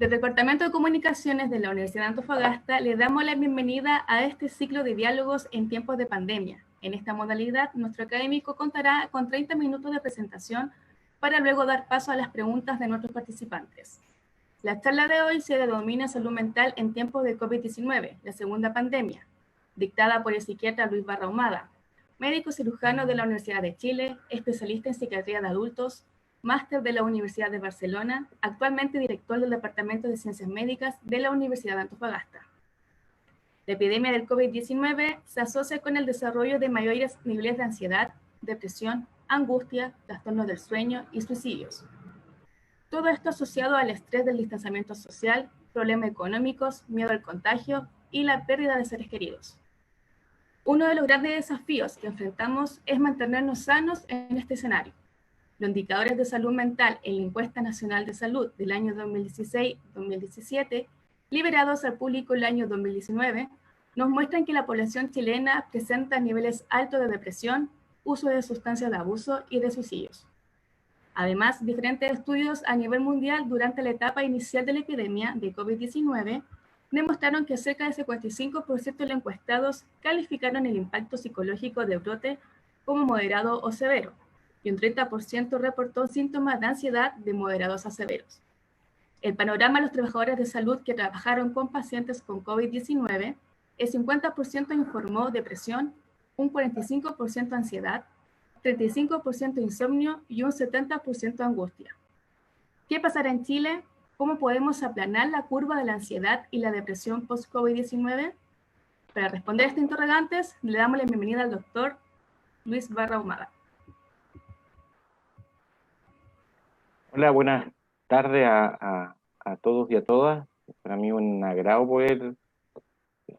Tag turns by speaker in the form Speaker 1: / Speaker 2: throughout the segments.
Speaker 1: Del Departamento de Comunicaciones de la Universidad de Antofagasta le damos la bienvenida a este ciclo de diálogos en tiempos de pandemia. En esta modalidad, nuestro académico contará con 30 minutos de presentación para luego dar paso a las preguntas de nuestros participantes. La charla de hoy se denomina Salud Mental en tiempos de COVID-19, la segunda pandemia, dictada por el psiquiatra Luis Barra Ahumada, médico cirujano de la Universidad de Chile, especialista en psiquiatría de adultos, máster de la Universidad de Barcelona, actualmente director del Departamento de Ciencias Médicas de la Universidad de Antofagasta. La epidemia del COVID-19 se asocia con el desarrollo de mayores niveles de ansiedad, depresión, angustia, trastornos del sueño y suicidios. Todo esto asociado al estrés del distanciamiento social, problemas económicos, miedo al contagio y la pérdida de seres queridos. Uno de los grandes desafíos que enfrentamos es mantenernos sanos en este escenario. Los indicadores de salud mental en la Encuesta Nacional de Salud del año 2016-2017, liberados al público el año 2019, nos muestran que la población chilena presenta niveles altos de depresión, uso de sustancias de abuso y de suicidios. Además, diferentes estudios a nivel mundial durante la etapa inicial de la epidemia de COVID-19 demostraron que cerca del 55% de los encuestados calificaron el impacto psicológico del brote como moderado o severo, y un 30% reportó síntomas de ansiedad de moderados a severos. El panorama de los trabajadores de salud que trabajaron con pacientes con COVID-19, el 50% informó depresión, un 45% ansiedad, 35% insomnio y un 70% angustia. ¿Qué pasará en Chile? ¿Cómo podemos aplanar la curva de la ansiedad y la depresión post-COVID-19? Para responder a estas interrogantes, le damos la bienvenida al doctor Luis Barra Ahumada.
Speaker 2: Hola, buenas tardes a todos y a todas. Para mí un agrado poder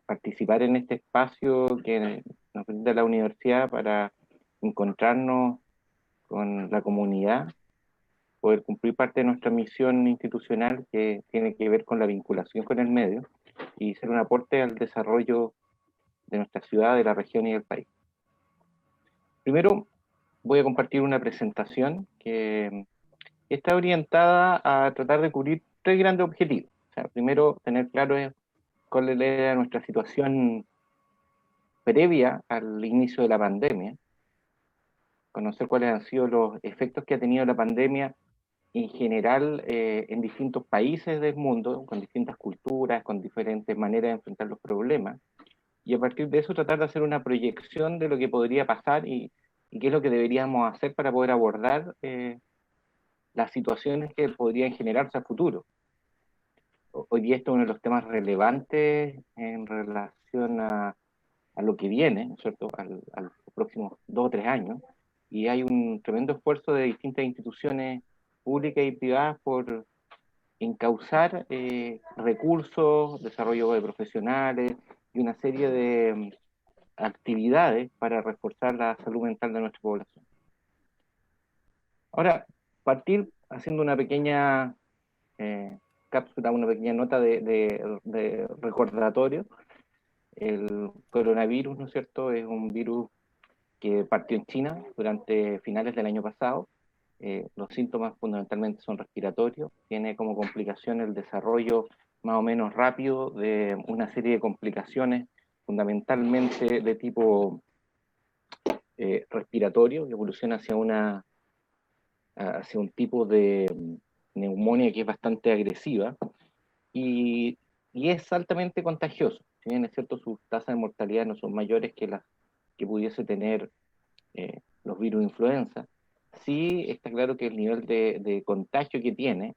Speaker 2: participar en este espacio que nos brinda la universidad para encontrarnos con la comunidad, poder cumplir parte de nuestra misión institucional que tiene que ver con la vinculación con el medio y ser un aporte al desarrollo de nuestra ciudad, de la región y del país. Primero voy a compartir una presentación que está orientada a tratar de cubrir tres grandes objetivos. O sea, primero, tener claro cuál era nuestra situación previa al inicio de la pandemia, conocer cuáles han sido los efectos que ha tenido la pandemia en general en distintos países del mundo, con distintas culturas, con diferentes maneras de enfrentar los problemas, y a partir de eso tratar de hacer una proyección de lo que podría pasar y qué es lo que deberíamos hacer para poder abordar las situaciones que podrían generarse a futuro. Hoy día esto es uno de los temas relevantes en relación a lo que viene, ¿no es cierto?, a los próximos 2 o 3 años, y hay un tremendo esfuerzo de distintas instituciones públicas y privadas por encauzar recursos, desarrollo de profesionales y una serie de actividades para reforzar la salud mental de nuestra población. Ahora, partir haciendo una pequeña cápsula, una pequeña nota de recordatorio. El coronavirus, ¿no es cierto?, es un virus que partió en China durante finales del año pasado. Los síntomas fundamentalmente son respiratorios. Tiene como complicación el desarrollo más o menos rápido de una serie de complicaciones, fundamentalmente de tipo respiratorio, que evoluciona hacia un tipo de neumonía que es bastante agresiva y es altamente contagioso. Si bien es cierto, sus tasas de mortalidad no son mayores que las que pudiese tener los virus influenza, sí está claro que el nivel de contagio que tiene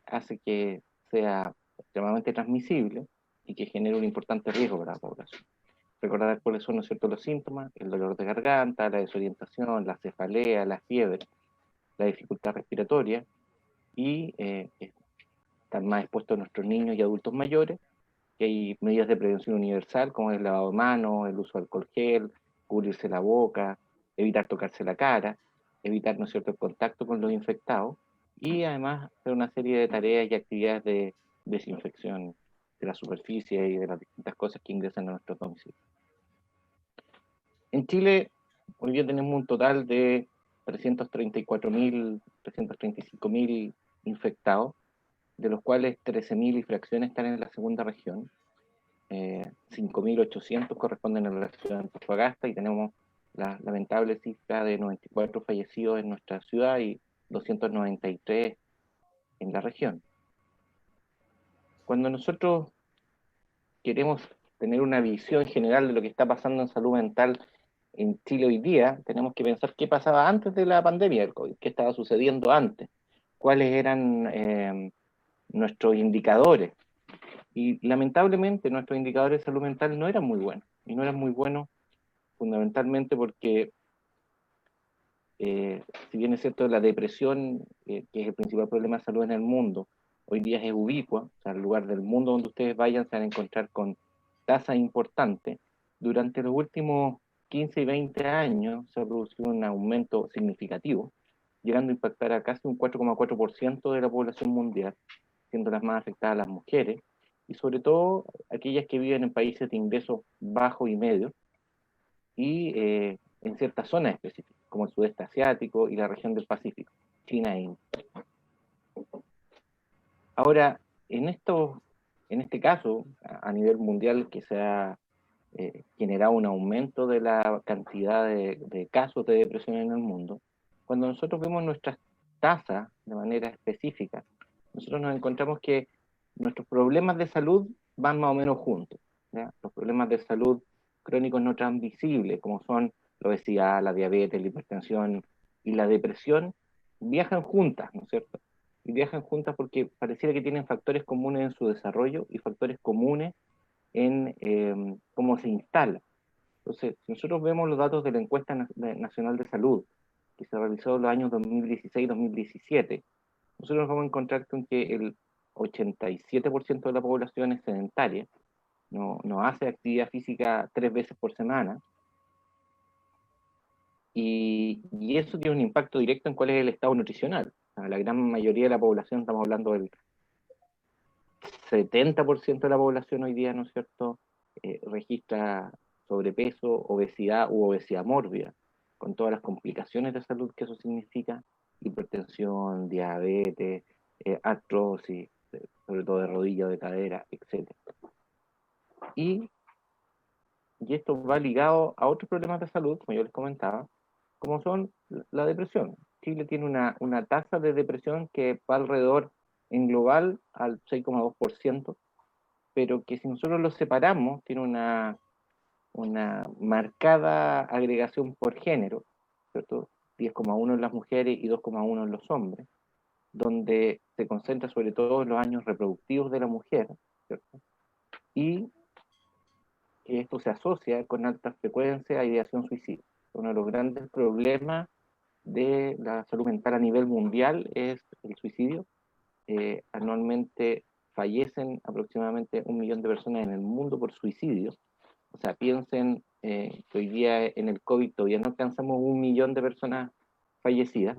Speaker 2: hace que sea extremadamente transmisible y que genere un importante riesgo para la población. Recordar cuáles son, ¿no es cierto?, los síntomas: el dolor de garganta, la desorientación, la cefalea, la fiebre, la dificultad respiratoria, y están más expuestos nuestros niños y adultos mayores, que hay medidas de prevención universal como el lavado de manos, el uso de alcohol gel, cubrirse la boca, evitar tocarse la cara, evitar, ¿no es cierto?, el contacto con los infectados, y además hacer una serie de tareas y actividades de desinfección de la superficie y de las distintas cosas que ingresan a nuestros domicilios. En Chile, hoy día tenemos un total de 335.000 infectados, de los cuales 13.000 y fracciones están en la segunda región, 5.800 corresponden a la ciudad de Antofagasta, y tenemos la lamentable cifra de 94 fallecidos en nuestra ciudad y 293 en la región. Cuando nosotros queremos tener una visión general de lo que está pasando en salud mental en Chile hoy día, tenemos que pensar qué pasaba antes de la pandemia del COVID, qué estaba sucediendo antes, cuáles eran nuestros indicadores. Y lamentablemente nuestros indicadores de salud mental no eran muy buenos, y no eran muy buenos fundamentalmente porque, si bien es cierto, la depresión, que es el principal problema de salud en el mundo, hoy día es ubicua, o sea, el lugar del mundo donde ustedes vayan se van a encontrar con tasas importantes. Durante los últimos 15 y 20 años se ha producido un aumento significativo, llegando a impactar a casi un 4,4% de la población mundial, siendo las más afectadas las mujeres, y sobre todo aquellas que viven en países de ingresos bajos y medios, y en ciertas zonas específicas, como el sudeste asiático y la región del Pacífico, China e India. Ahora, en este caso, a nivel mundial, que se ha generado un aumento de la cantidad de casos de depresión en el mundo, cuando nosotros vemos nuestras tasas de manera específica, nosotros nos encontramos que nuestros problemas de salud van más o menos juntos, ¿ya? Los problemas de salud crónicos no transmisibles, como son la obesidad, la diabetes, la hipertensión y la depresión, viajan juntas, ¿no es cierto? Y viajan juntas porque pareciera que tienen factores comunes en su desarrollo y factores comunes en cómo se instala. Entonces, si nosotros vemos los datos de la encuesta nacional de salud, que se realizó en los años 2016-2017, nosotros nos vamos a encontrar con que el 87% de la población es sedentaria, no hace actividad física 3 veces por semana, y eso tiene un impacto directo en cuál es el estado nutricional. O sea, la gran mayoría de la población, estamos hablando del 70% de la población hoy día, ¿no es cierto?, registra sobrepeso, obesidad u obesidad mórbida, con todas las complicaciones de salud que eso significa: hipertensión, diabetes, artrosis, sobre todo de rodilla o de cadera, etc. Y, y esto va ligado a otros problemas de salud, como yo les comentaba, como son la depresión. Chile tiene una tasa de depresión que va alrededor, en global, al 6,2%, pero que si nosotros lo separamos, tiene una marcada agregación por género, ¿cierto? 10,1 en las mujeres y 2,1 en los hombres, donde se concentra sobre todo en los años reproductivos de la mujer, ¿cierto? Y que esto se asocia con alta frecuencia a ideación suicida. Uno de los grandes problemas de la salud mental a nivel mundial es el suicidio. Anualmente fallecen aproximadamente 1 millón de personas en el mundo por suicidio. O sea, piensen que hoy día en el COVID todavía no alcanzamos 1 millón de personas fallecidas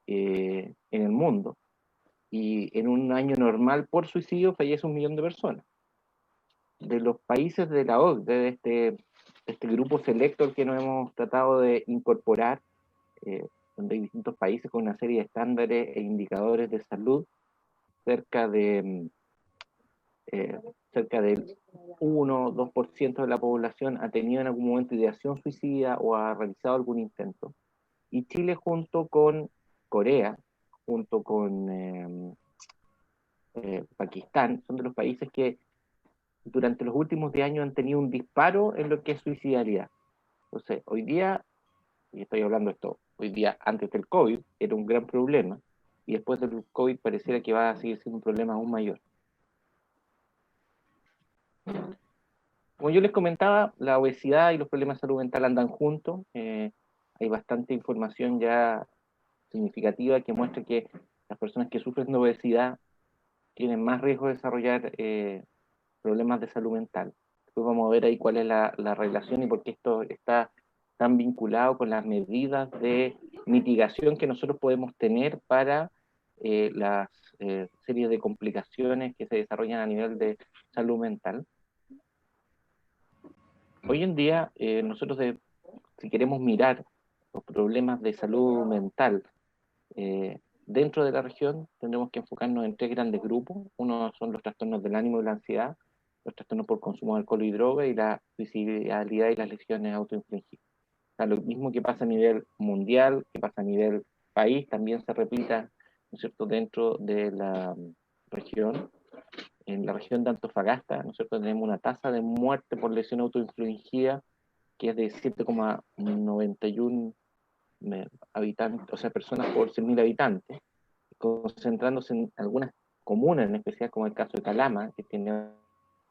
Speaker 2: en el mundo. Y en un año normal por suicidio fallece 1 millón de personas. De los países de la OCDE, de este grupo selecto al que nos hemos tratado de incorporar, donde hay distintos países con una serie de estándares e indicadores de salud, cerca de cerca del 1 o 2% de la población ha tenido en algún momento ideación suicida o ha realizado algún intento. Y Chile, junto con Corea, junto con Pakistán, son de los países que durante los últimos 10 años han tenido un disparo en lo que es suicidalidad. Entonces, hoy día, y estoy hablando de esto, hoy día antes del COVID era un gran problema, y después del COVID pareciera que va a seguir siendo un problema aún mayor. Como yo les comentaba, la obesidad y los problemas de salud mental andan juntos. Hay bastante información ya significativa que muestra que las personas que sufren de obesidad tienen más riesgo de desarrollar problemas de salud mental. Después vamos a ver ahí cuál es la relación y por qué esto está tan vinculado con las medidas de mitigación que nosotros podemos tener para las series de complicaciones que se desarrollan a nivel de salud mental. Hoy en día, nosotros, si queremos mirar los problemas de salud mental dentro de la región tendremos que enfocarnos en tres grandes grupos. Uno son los trastornos del ánimo y la ansiedad, los trastornos por consumo de alcohol y droga y la suicidalidad y las lesiones autoinfligidas. O sea, lo mismo que pasa a nivel mundial, que pasa a nivel país, también se repita, ¿no es cierto?, dentro de la región. En la región de Antofagasta, ¿no es cierto?, tenemos una tasa de muerte por lesión autoinfligida que es de 7,91 habitantes, o sea, personas por 100.000 habitantes, concentrándose en algunas comunas, en especial como el caso de Calama, que tiene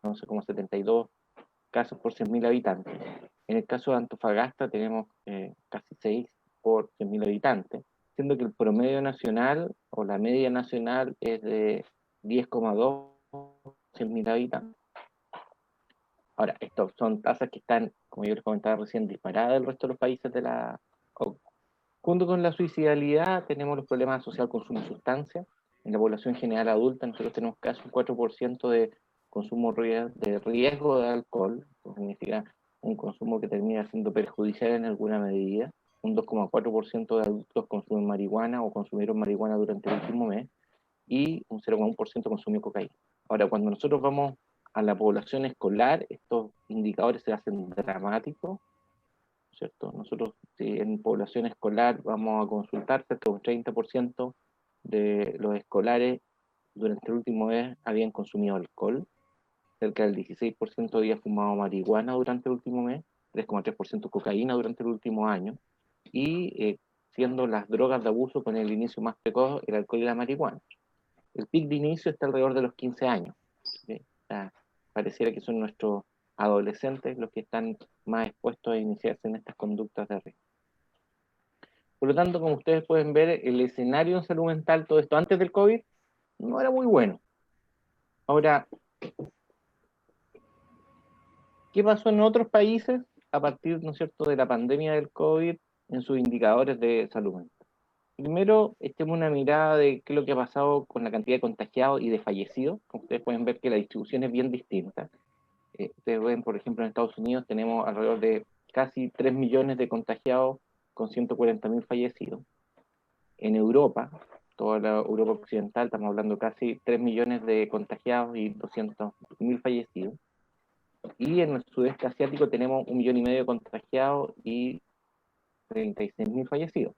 Speaker 2: 11,72 casos por 100.000 habitantes. En el caso de Antofagasta tenemos casi 6 por 100.000 habitantes, siendo que el promedio nacional o la media nacional es de 10,2 por 100.000 habitantes. Ahora, estas son tasas que están, como yo les comentaba recién, disparadas del resto de los países de la OCDE. Junto con la suicidalidad tenemos los problemas asociados al consumo de sustancias. En la población general adulta nosotros tenemos casi un 4% de consumo de riesgo de alcohol, que significa un consumo que termina siendo perjudicial en alguna medida. Un 2,4% de adultos consumen marihuana o consumieron marihuana durante el último mes y un 0,1% consumió cocaína. Ahora, cuando nosotros vamos a la población escolar, estos indicadores se hacen dramáticos, ¿cierto? Nosotros, si en población escolar vamos a consultar, cerca de un 30% de los escolares durante el último mes habían consumido alcohol, cerca del 16% había fumado marihuana durante el último mes, 3,3% cocaína durante el último año, y siendo las drogas de abuso con el inicio más precoz el alcohol y la marihuana. El pic de inicio está alrededor de los 15 años. ¿Sí? O sea, pareciera que son nuestros adolescentes los que están más expuestos a iniciarse en estas conductas de riesgo. Por lo tanto, como ustedes pueden ver, el escenario en salud mental, todo esto antes del COVID, no era muy bueno. Ahora, ¿qué pasó en otros países a partir, ¿no es cierto?, de la pandemia del COVID en sus indicadores de salud mental? Primero, echemos una mirada de qué es lo que ha pasado con la cantidad de contagiados y de fallecidos. Como ustedes pueden ver que la distribución es bien distinta. Ustedes ven, por ejemplo, en Estados Unidos tenemos alrededor de casi 3 millones de contagiados con 140.000 fallecidos. En Europa, toda la Europa occidental, estamos hablando casi 3 millones de contagiados y 200.000 fallecidos. Y en el sudeste asiático tenemos 1,5 millones de contagiados y 36.000 fallecidos.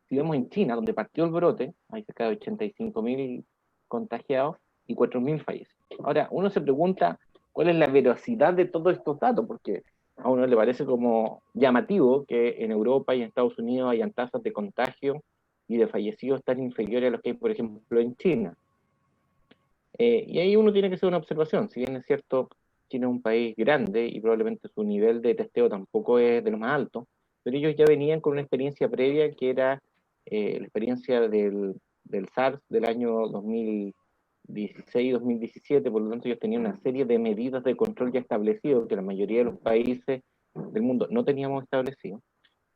Speaker 2: Si vemos en China, donde partió el brote, hay cerca de 85.000 contagiados y 4.000 fallecidos. Ahora, uno se pregunta cuál es la veracidad de todos estos datos, porque a uno le parece como llamativo que en Europa y en Estados Unidos hayan tasas de contagio y de fallecidos tan inferiores a los que hay, por ejemplo, en China. Y ahí uno tiene que hacer una observación. Si bien es cierto, China es un país grande y probablemente su nivel de testeo tampoco es de los más altos, pero ellos ya venían con una experiencia previa que era la experiencia del SARS del año 2016-2017, por lo tanto ellos tenían una serie de medidas de control ya establecidas que la mayoría de los países del mundo no teníamos establecido.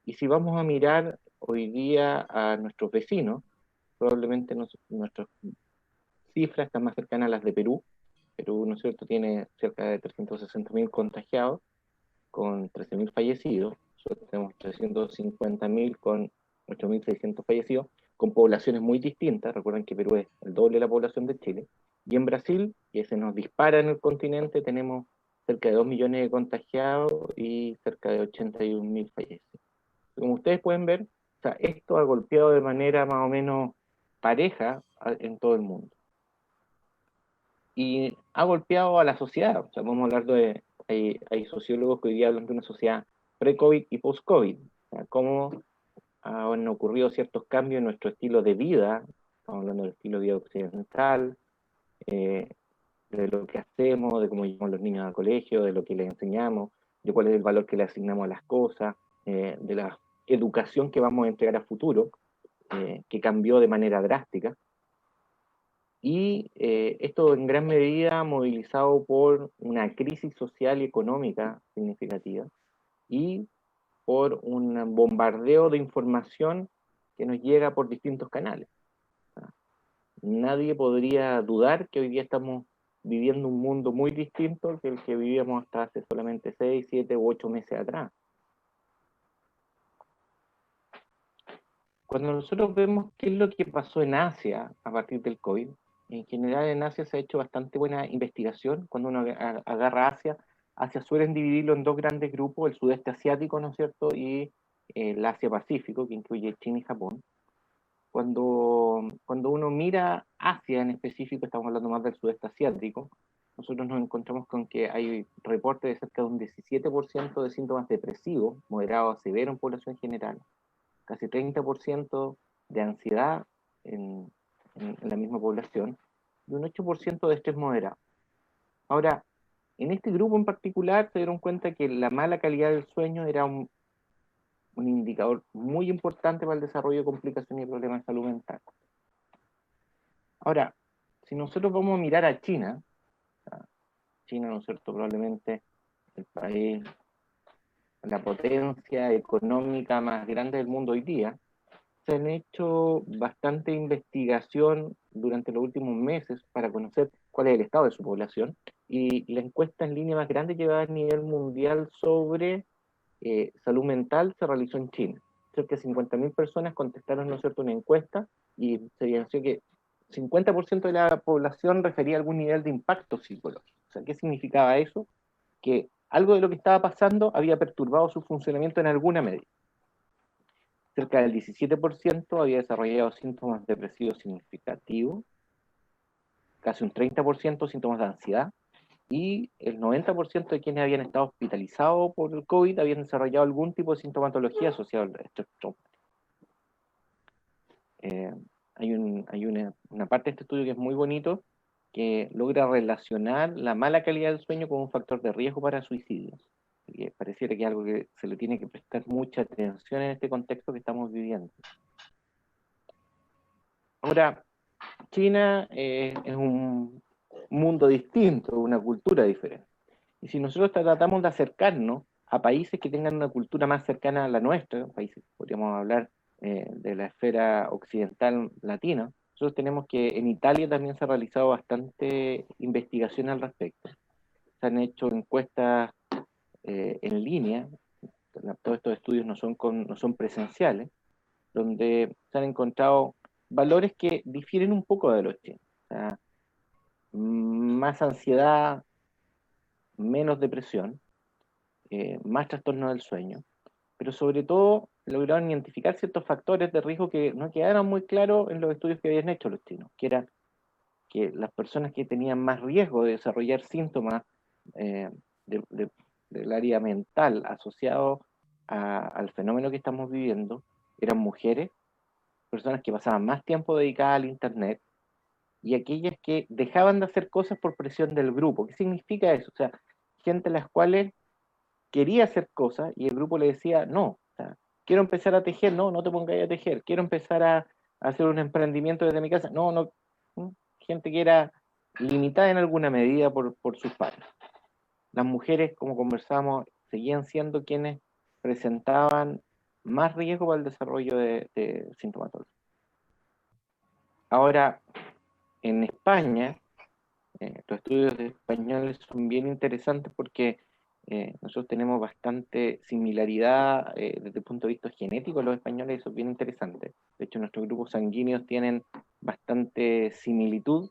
Speaker 2: Y si vamos a mirar hoy día a nuestros vecinos, probablemente nuestras cifras están más cercanas a las de Perú. Perú, ¿no es cierto?, tiene cerca de 360.000 contagiados con 13.000 fallecidos. Nosotros tenemos 350.000 con 8.600 fallecidos, con poblaciones muy distintas. Recuerden que Perú es el doble de la población de Chile. Y en Brasil, que se nos dispara en el continente, tenemos cerca de 2 millones de contagiados y cerca de 81.000 fallecidos. Como ustedes pueden ver, o sea, esto ha golpeado de manera más o menos pareja en todo el mundo. Y ha golpeado a la sociedad. O sea, vamos a hablar de, hay sociólogos que hoy día hablan de una sociedad pre-COVID y post-COVID. O sea, cómo han ocurrido ciertos cambios en nuestro estilo de vida. Estamos hablando del estilo de vida occidental, de lo que hacemos, de cómo llevamos a los niños al colegio, de lo que les enseñamos, de cuál es el valor que le asignamos a las cosas, de la educación que vamos a entregar a futuro, que cambió de manera drástica. Y esto en gran medida movilizado por una crisis social y económica significativa y por un bombardeo de información que nos llega por distintos canales. Nadie podría dudar que hoy día estamos viviendo un mundo muy distinto que el que vivíamos hasta hace solamente 6, 7 u 8 meses atrás. Cuando nosotros vemos qué es lo que pasó en Asia a partir del COVID, en general en Asia se ha hecho bastante buena investigación. Cuando uno agarra Asia, Asia suelen dividirlo en dos grandes grupos, el sudeste asiático, ¿no es cierto?, y el Asia Pacífico, que incluye China y Japón. Cuando uno mira Asia en específico, estamos hablando más del sudeste asiático, nosotros nos encontramos con que hay reportes de cerca de un 17% de síntomas depresivos, moderados a severos en población general, casi 30% de ansiedad en la misma población y un 8% de estrés moderado. Ahora, en este grupo en particular se dieron cuenta que la mala calidad del sueño era un indicador muy importante para el desarrollo de complicaciones y problemas de salud mental. Ahora, si nosotros vamos a mirar a China, China, ¿no es cierto?, probablemente el país, la potencia económica más grande del mundo hoy día, se han hecho bastante investigación durante los últimos meses para conocer cuál es el estado de su población, y la encuesta en línea más grande llevada a nivel mundial sobre salud mental se realizó en China. Cerca de 50.000 personas contestaron, ¿no es cierto?, una encuesta, y se evidenció que 50% de la población refería a algún nivel de impacto psicológico. O sea, ¿qué significaba eso? Que algo de lo que estaba pasando había perturbado su funcionamiento en alguna medida. Cerca del 17% había desarrollado síntomas depresivos significativos, casi un 30% síntomas de ansiedad, y el 90% de quienes habían estado hospitalizados por el COVID habían desarrollado algún tipo de sintomatología asociada al estrés traumático. Hay una parte de este estudio que es muy bonito, que logra relacionar la mala calidad del sueño con un factor de riesgo para suicidios. Que pareciera que es algo que se le tiene que prestar mucha atención en este contexto que estamos viviendo. Ahora, China es un mundo distinto, una cultura diferente. Y si nosotros tratamos de acercarnos a países que tengan una cultura más cercana a la nuestra, países, podríamos hablar de la esfera occidental latina, nosotros tenemos que en Italia también se ha realizado bastante investigación al respecto. Se han hecho encuestas en línea, todos estos estudios no son presenciales, donde se han encontrado valores que difieren un poco de los chinos. O sea, más ansiedad, menos depresión, más trastorno del sueño, pero sobre todo lograron identificar ciertos factores de riesgo que no quedaron muy claros en los estudios que habían hecho los chinos, que eran que las personas que tenían más riesgo de desarrollar síntomas eh, del área mental asociado al fenómeno que estamos viviendo eran mujeres, personas que pasaban más tiempo dedicadas al Internet, y aquellas que dejaban de hacer cosas por presión del grupo. ¿Qué significa eso? O sea, gente a las cuales quería hacer cosas y el grupo le decía, no, o sea, quiero empezar a tejer, no, no te pongas a tejer, quiero empezar a hacer un emprendimiento desde mi casa, no, no, gente que era limitada en alguna medida por sus padres. Las mujeres, como conversamos, seguían siendo quienes presentaban más riesgo para el desarrollo de sintomatología. Ahora, en España, los estudios de españoles son bien interesantes porque nosotros tenemos bastante similaridad desde el punto de vista genético. Los españoles, eso es bien interesante. De hecho, nuestros grupos sanguíneos tienen bastante similitud,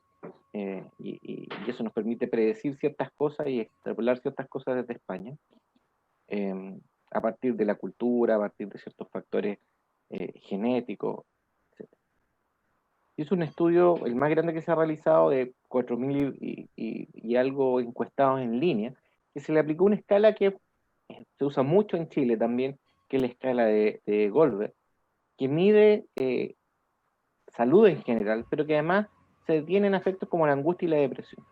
Speaker 2: y eso nos permite predecir ciertas cosas y extrapolar ciertas cosas desde España, a partir de la cultura, a partir de ciertos factores genéticos. Es un estudio, el más grande que se ha realizado, de 4.000 y algo encuestados en línea, que se le aplicó una escala que se usa mucho en Chile también, que es la escala de Goldberg, que mide salud en general, pero que además se detiene en aspectos como la angustia y la depresión.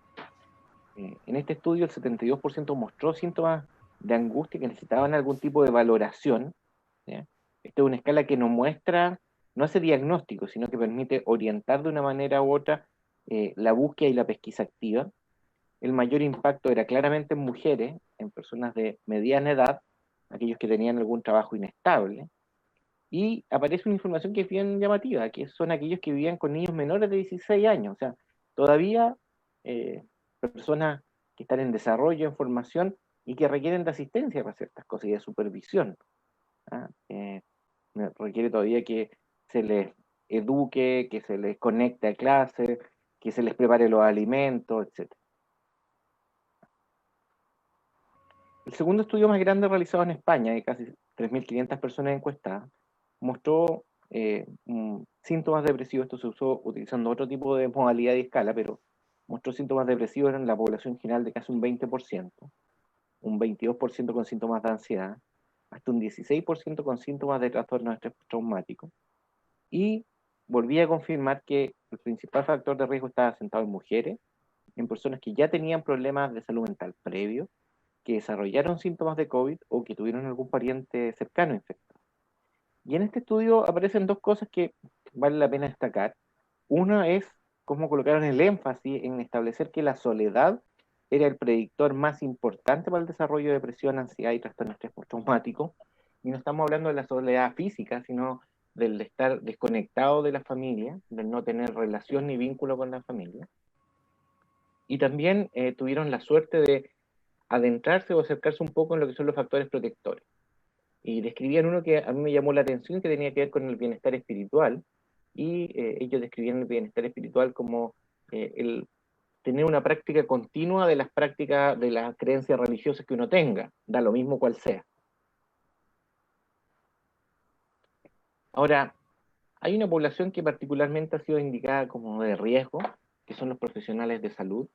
Speaker 2: En este estudio el 72% mostró síntomas de angustia que necesitaban algún tipo de valoración, ¿ya? Esta es una escala que nos muestra, no hace diagnóstico, sino que permite orientar de una manera u otra la búsqueda y la pesquisa activa. El mayor impacto era claramente en mujeres, en personas de mediana edad, aquellos que tenían algún trabajo inestable, y aparece una información que es bien llamativa, que son aquellos que vivían con niños menores de 16 años, o sea, todavía personas que están en desarrollo, en formación, y que requieren de asistencia para ciertas cosas y de supervisión. ¿Ah? Requiere todavía que se les eduque, que se les conecte a clase, que se les prepare los alimentos, etc. El segundo estudio más grande realizado en España, de casi 3.500 personas encuestadas, mostró síntomas depresivos. Esto se usó utilizando otro tipo de modalidad y escala, pero mostró síntomas depresivos en la población general de casi un 20%, un 22% con síntomas de ansiedad, hasta un 16% con síntomas de trastorno de estrés traumático. Y volví a confirmar que el principal factor de riesgo estaba asentado en mujeres, en personas que ya tenían problemas de salud mental previos, que desarrollaron síntomas de COVID o que tuvieron algún pariente cercano infectado. Y en este estudio aparecen dos cosas que vale la pena destacar. Una es cómo colocaron el énfasis en establecer que la soledad era el predictor más importante para el desarrollo de depresión, ansiedad y trastorno de estrés postraumático. Y no estamos hablando de la soledad física, sino del estar desconectado de la familia, del no tener relación ni vínculo con la familia. Y también tuvieron la suerte de adentrarse o acercarse un poco en lo que son los factores protectores. Y describían uno que a mí me llamó la atención, que tenía que ver con el bienestar espiritual, y ellos describían el bienestar espiritual como el tener una práctica continua de las prácticas, de las creencias religiosas que uno tenga, da lo mismo cual sea. Ahora, hay una población que particularmente ha sido indicada como de riesgo, que son los profesionales de salud.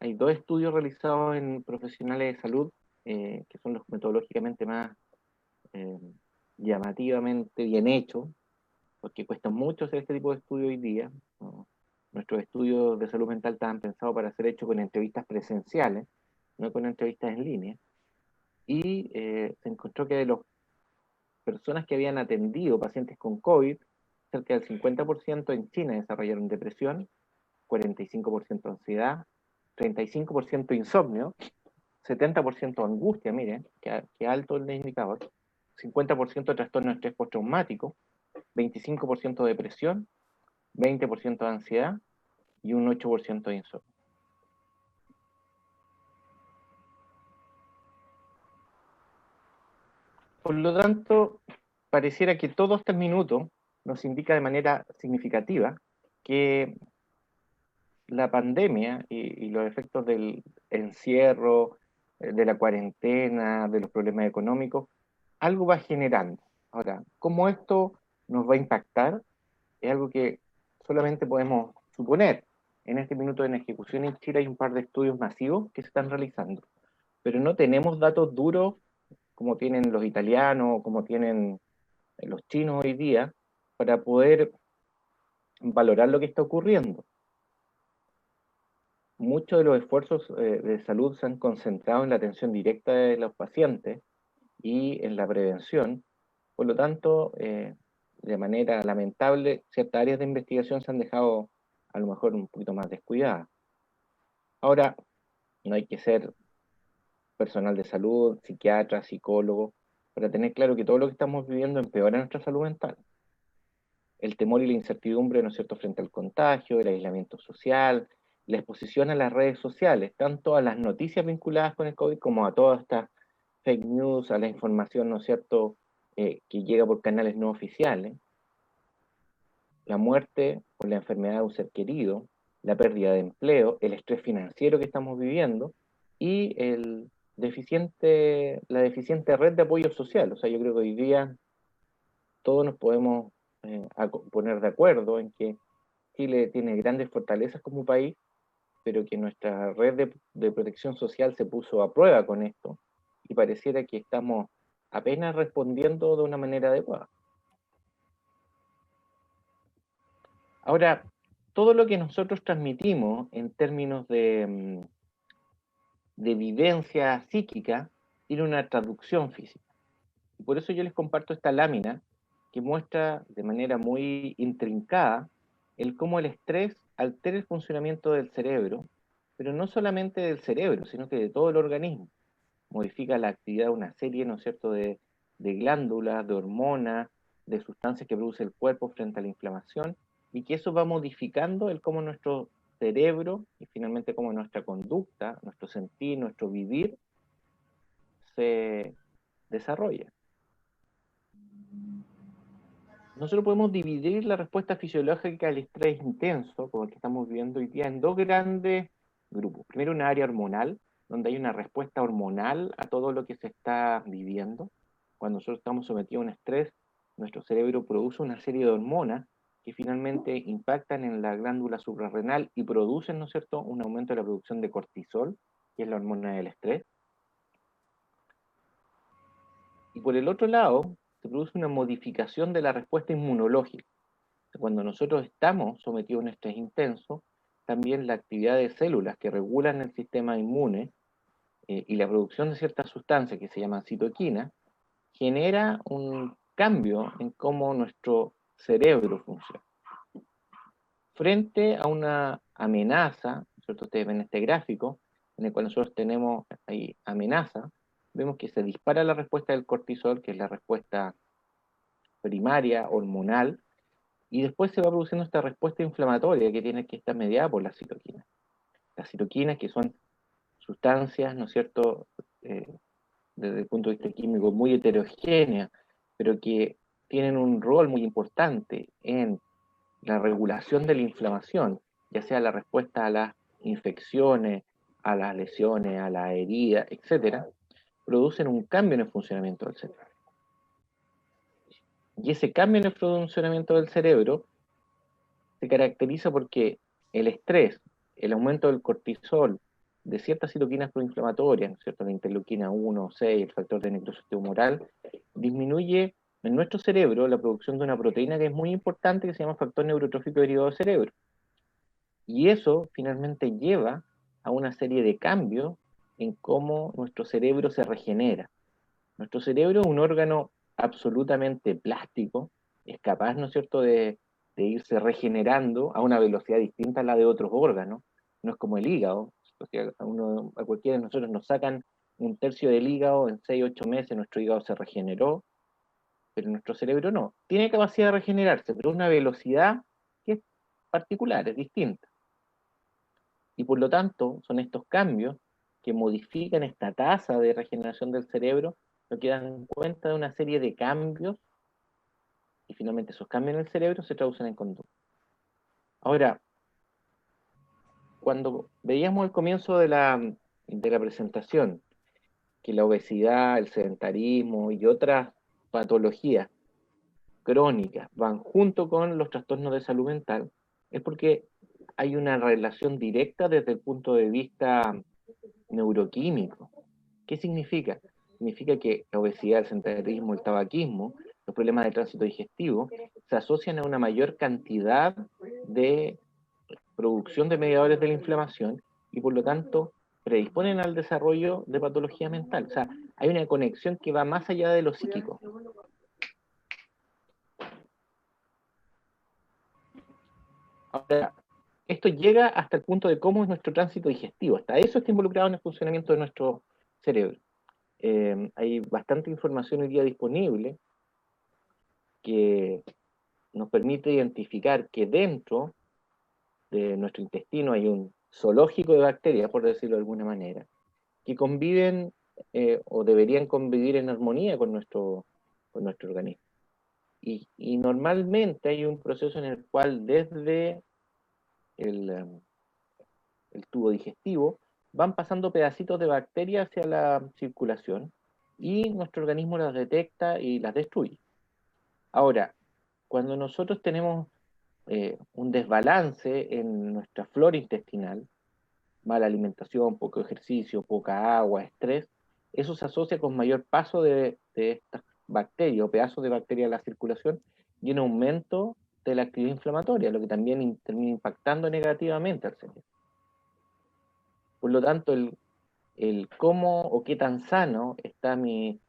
Speaker 2: Hay dos estudios realizados en profesionales de salud, que son los metodológicamente más eh, llamativamente bien hechos, porque cuesta mucho hacer este tipo de estudio hoy día, ¿no? Nuestros estudios de salud mental estaban pensados para ser hechos con entrevistas presenciales, no con entrevistas en línea, y se encontró que de las personas que habían atendido pacientes con COVID, cerca del 50% en China desarrollaron depresión, 45% ansiedad, 35% insomnio, 70% angustia, miren, que alto el indicador, 50% trastorno de estrés postraumático, 25% depresión, 20% de ansiedad y un 8% de insomnio. Por lo tanto, pareciera que todo este minuto nos indica de manera significativa que la pandemia y los efectos del encierro, de la cuarentena, de los problemas económicos, algo va generando. Ahora, ¿cómo esto nos va a impactar? Es algo que solamente podemos suponer. En este minuto en ejecución en Chile hay un par de estudios masivos que se están realizando, pero no tenemos datos duros como tienen los italianos, como tienen los chinos hoy día, para poder valorar lo que está ocurriendo. Muchos de los esfuerzos de salud se han concentrado en la atención directa de los pacientes y en la prevención. Por lo tanto, de manera lamentable, ciertas áreas de investigación se han dejado a lo mejor un poquito más descuidadas. Ahora, no hay que ser personal de salud, psiquiatra, psicólogo, para tener claro que todo lo que estamos viviendo empeora nuestra salud mental. El temor y la incertidumbre, ¿no es cierto?, frente al contagio, el aislamiento social, la exposición a las redes sociales, tanto a las noticias vinculadas con el COVID como a todas estas fake news, a la información, ¿no es cierto?, que llega por canales no oficiales, la muerte por la enfermedad de un ser querido, la pérdida de empleo, el estrés financiero que estamos viviendo y la deficiente red de apoyo social. O sea, yo creo que hoy día todos nos podemos poner de acuerdo en que Chile tiene grandes fortalezas como país, pero que nuestra red de protección social se puso a prueba con esto y pareciera que estamos apenas respondiendo de una manera adecuada. Ahora, todo lo que nosotros transmitimos en términos de vivencia psíquica tiene una traducción física. Y por eso yo les comparto esta lámina que muestra de manera muy intrincada el cómo el estrés altera el funcionamiento del cerebro, pero no solamente del cerebro, sino que de todo el organismo. Modifica la actividad de una serie, ¿no es cierto?, de glándulas, de hormonas, de sustancias que produce el cuerpo frente a la inflamación, y que eso va modificando el cómo nuestro cerebro y finalmente cómo nuestra conducta, nuestro sentir, nuestro vivir se desarrolla. nosotros podemos dividir la respuesta fisiológica al estrés intenso, como el que estamos viviendo hoy día, en dos grandes grupos. Primero, una área hormonal, donde hay una respuesta hormonal a todo lo que se está viviendo. Cuando nosotros estamos sometidos a un estrés, nuestro cerebro produce una serie de hormonas que finalmente impactan en la glándula suprarrenal y producen, ¿no es cierto?, un aumento de la producción de cortisol, que es la hormona del estrés. Y por el otro lado, se produce una modificación de la respuesta inmunológica. Cuando nosotros estamos sometidos a un estrés intenso, también la actividad de células que regulan el sistema inmune y la producción de ciertas sustancias que se llaman citoquinas, genera un cambio en cómo nuestro cerebro funciona. Frente a una amenaza, ¿cierto? Ustedes ven este gráfico, en el cual nosotros tenemos ahí amenaza, vemos que se dispara la respuesta del cortisol, que es la respuesta primaria, hormonal, y después se va produciendo esta respuesta inflamatoria que tiene que estar mediada por las citoquinas. Las citoquinas, que son sustancias, ¿no es cierto?, desde el punto de vista químico muy heterogéneas, pero que tienen un rol muy importante en la regulación de la inflamación, ya sea la respuesta a las infecciones, a las lesiones, a la herida, etcétera, producen un cambio en el funcionamiento del cerebro. Y ese cambio en el funcionamiento del cerebro se caracteriza porque el estrés, el aumento del cortisol, de ciertas citoquinas proinflamatorias, ¿no es cierto?, la interleuquina 1, 6, el factor de necrosis tumoral, disminuye en nuestro cerebro la producción de una proteína que es muy importante, que se llama factor neurotrófico derivado del cerebro. Y eso finalmente lleva a una serie de cambios en cómo nuestro cerebro se regenera. Nuestro cerebro es un órgano absolutamente plástico, es capaz, ¿no es cierto?, de irse regenerando a una velocidad distinta a la de otros órganos. No es como el hígado. O sea, a cualquiera de nosotros nos sacan un tercio del hígado en 6 8 meses, nuestro hígado se regeneró, pero nuestro cerebro no. Tiene capacidad de regenerarse, pero una velocidad que es particular, es distinta. Y por lo tanto, son estos cambios que modifican esta tasa de regeneración del cerebro, lo que dan cuenta de una serie de cambios, y finalmente esos cambios en el cerebro se traducen en conducta. Ahora, cuando veíamos al comienzo de la presentación que la obesidad, el sedentarismo y otras patologías crónicas van junto con los trastornos de salud mental, es porque hay una relación directa desde el punto de vista neuroquímico. ¿Qué significa? Significa que la obesidad, el sedentarismo, el tabaquismo, los problemas de tránsito digestivo, se asocian a una mayor cantidad de producción de mediadores de la inflamación y por lo tanto predisponen al desarrollo de patología mental. O sea, hay una conexión que va más allá de lo psíquico. Ahora, esto llega hasta el punto de cómo es nuestro tránsito digestivo. Hasta eso está involucrado en el funcionamiento de nuestro cerebro. Hay bastante información hoy día disponible que nos permite identificar que dentro de nuestro intestino hay un zoológico de bacterias, por decirlo de alguna manera, que conviven o deberían convivir en armonía con nuestro organismo. Y normalmente hay un proceso en el cual desde el tubo digestivo van pasando pedacitos de bacterias hacia la circulación y nuestro organismo las detecta y las destruye. Ahora, cuando nosotros tenemos un desbalance en nuestra flora intestinal, mala alimentación, poco ejercicio, poca agua, estrés, eso se asocia con mayor paso de estas bacterias o pedazos de bacterias a la circulación y un aumento de la actividad inflamatoria, lo que también termina impactando negativamente al cerebro. Por lo tanto, el cómo o qué tan sano está mi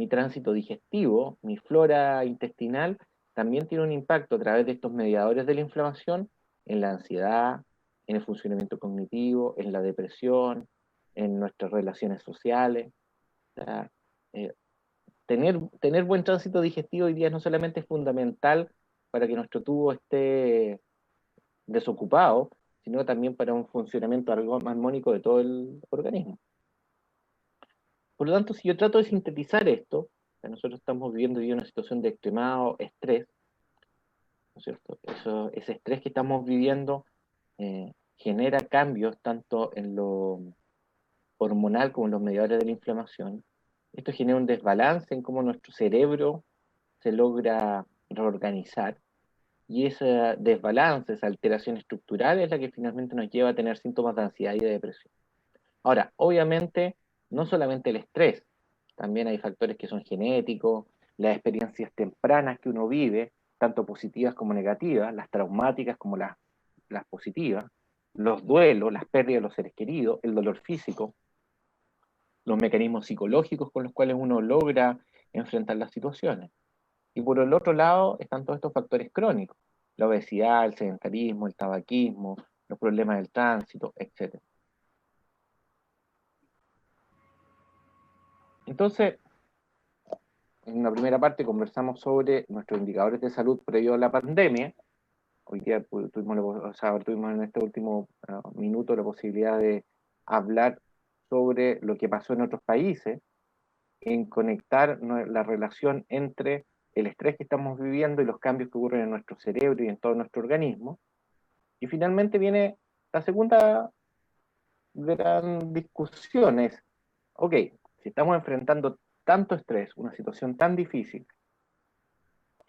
Speaker 2: tránsito digestivo, mi flora intestinal, también tiene un impacto a través de estos mediadores de la inflamación en la ansiedad, en el funcionamiento cognitivo, en la depresión, en nuestras relaciones sociales. O sea, tener buen tránsito digestivo hoy día no solamente es fundamental para que nuestro tubo esté desocupado, sino también para un funcionamiento armónico de todo el organismo. Por lo tanto, si yo trato de sintetizar esto, nosotros estamos viviendo hoy una situación de extremado estrés, ¿no es cierto? Ese estrés que estamos viviendo genera cambios tanto en lo hormonal como en los mediadores de la inflamación. Esto genera un desbalance en cómo nuestro cerebro se logra reorganizar, y ese desbalance, esa alteración estructural es la que finalmente nos lleva a tener síntomas de ansiedad y de depresión. Ahora, obviamente, no solamente el estrés, también hay factores que son genéticos, las experiencias tempranas que uno vive, tanto positivas como negativas, las traumáticas como las positivas, los duelos, las pérdidas de los seres queridos, el dolor físico, los mecanismos psicológicos con los cuales uno logra enfrentar las situaciones. Y por el otro lado están todos estos factores crónicos, la obesidad, el sedentarismo, el tabaquismo, los problemas del tránsito, etc. Entonces, en una primera parte conversamos sobre nuestros indicadores de salud previo a la pandemia. Hoy día tuvimos en este último minuto la posibilidad de hablar sobre lo que pasó en otros países, en conectar la relación entre el estrés que estamos viviendo y los cambios que ocurren en nuestro cerebro y en todo nuestro organismo. Y finalmente viene la segunda gran discusión, es, ok, si estamos enfrentando tanto estrés, una situación tan difícil,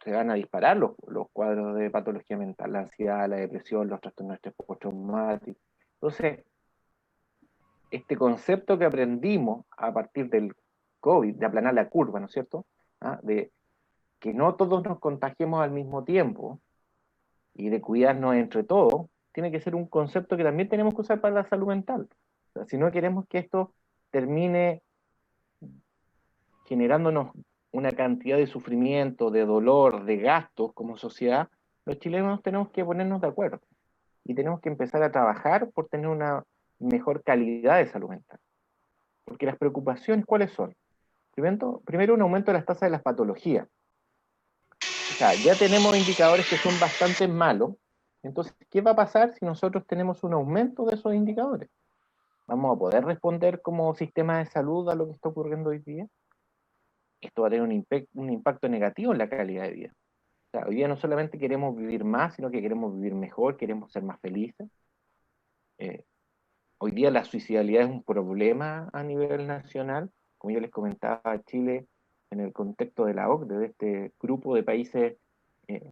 Speaker 2: se van a disparar los cuadros de patología mental, la ansiedad, la depresión, los trastornos de estrés postraumático. Entonces, este concepto que aprendimos a partir del COVID, de aplanar la curva, ¿no es cierto? ¿Ah? De que no todos nos contagiemos al mismo tiempo y de cuidarnos entre todos, tiene que ser un concepto que también tenemos que usar para la salud mental. O sea, si no queremos que esto termine generándonos una cantidad de sufrimiento, de dolor, de gastos como sociedad, los chilenos tenemos que ponernos de acuerdo y tenemos que empezar a trabajar por tener una mejor calidad de salud mental. Porque las preocupaciones, ¿cuáles son? Primero un aumento de las tasas de las patologías. O sea, ya tenemos indicadores que son bastante malos. Entonces, ¿qué va a pasar si nosotros tenemos un aumento de esos indicadores? ¿Vamos a poder responder como sistema de salud a lo que está ocurriendo hoy día? Esto va a tener un impacto negativo en la calidad de vida. O sea, hoy día no solamente queremos vivir más, sino que queremos vivir mejor, queremos ser más felices. Eh, Hoy día la suicidalidad es un problema a nivel nacional. Como yo les comentaba, Chile, en el contexto de la OCDE, de este grupo de países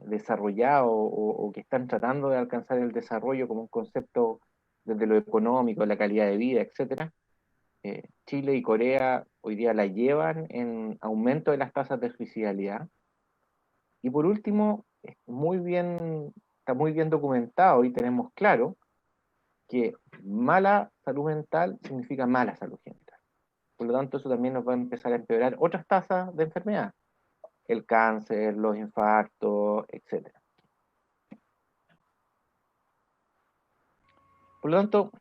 Speaker 2: desarrollados o que están tratando de alcanzar el desarrollo como un concepto desde lo económico, la calidad de vida, etcétera. Chile y Corea hoy día la llevan en aumento de las tasas de suicidalidad. Y por último, está muy bien documentado y tenemos claro que mala salud mental significa mala salud general. Por lo tanto, eso también nos va a empezar a empeorar otras tasas de enfermedad, el cáncer, los infartos, etc. Por lo tanto,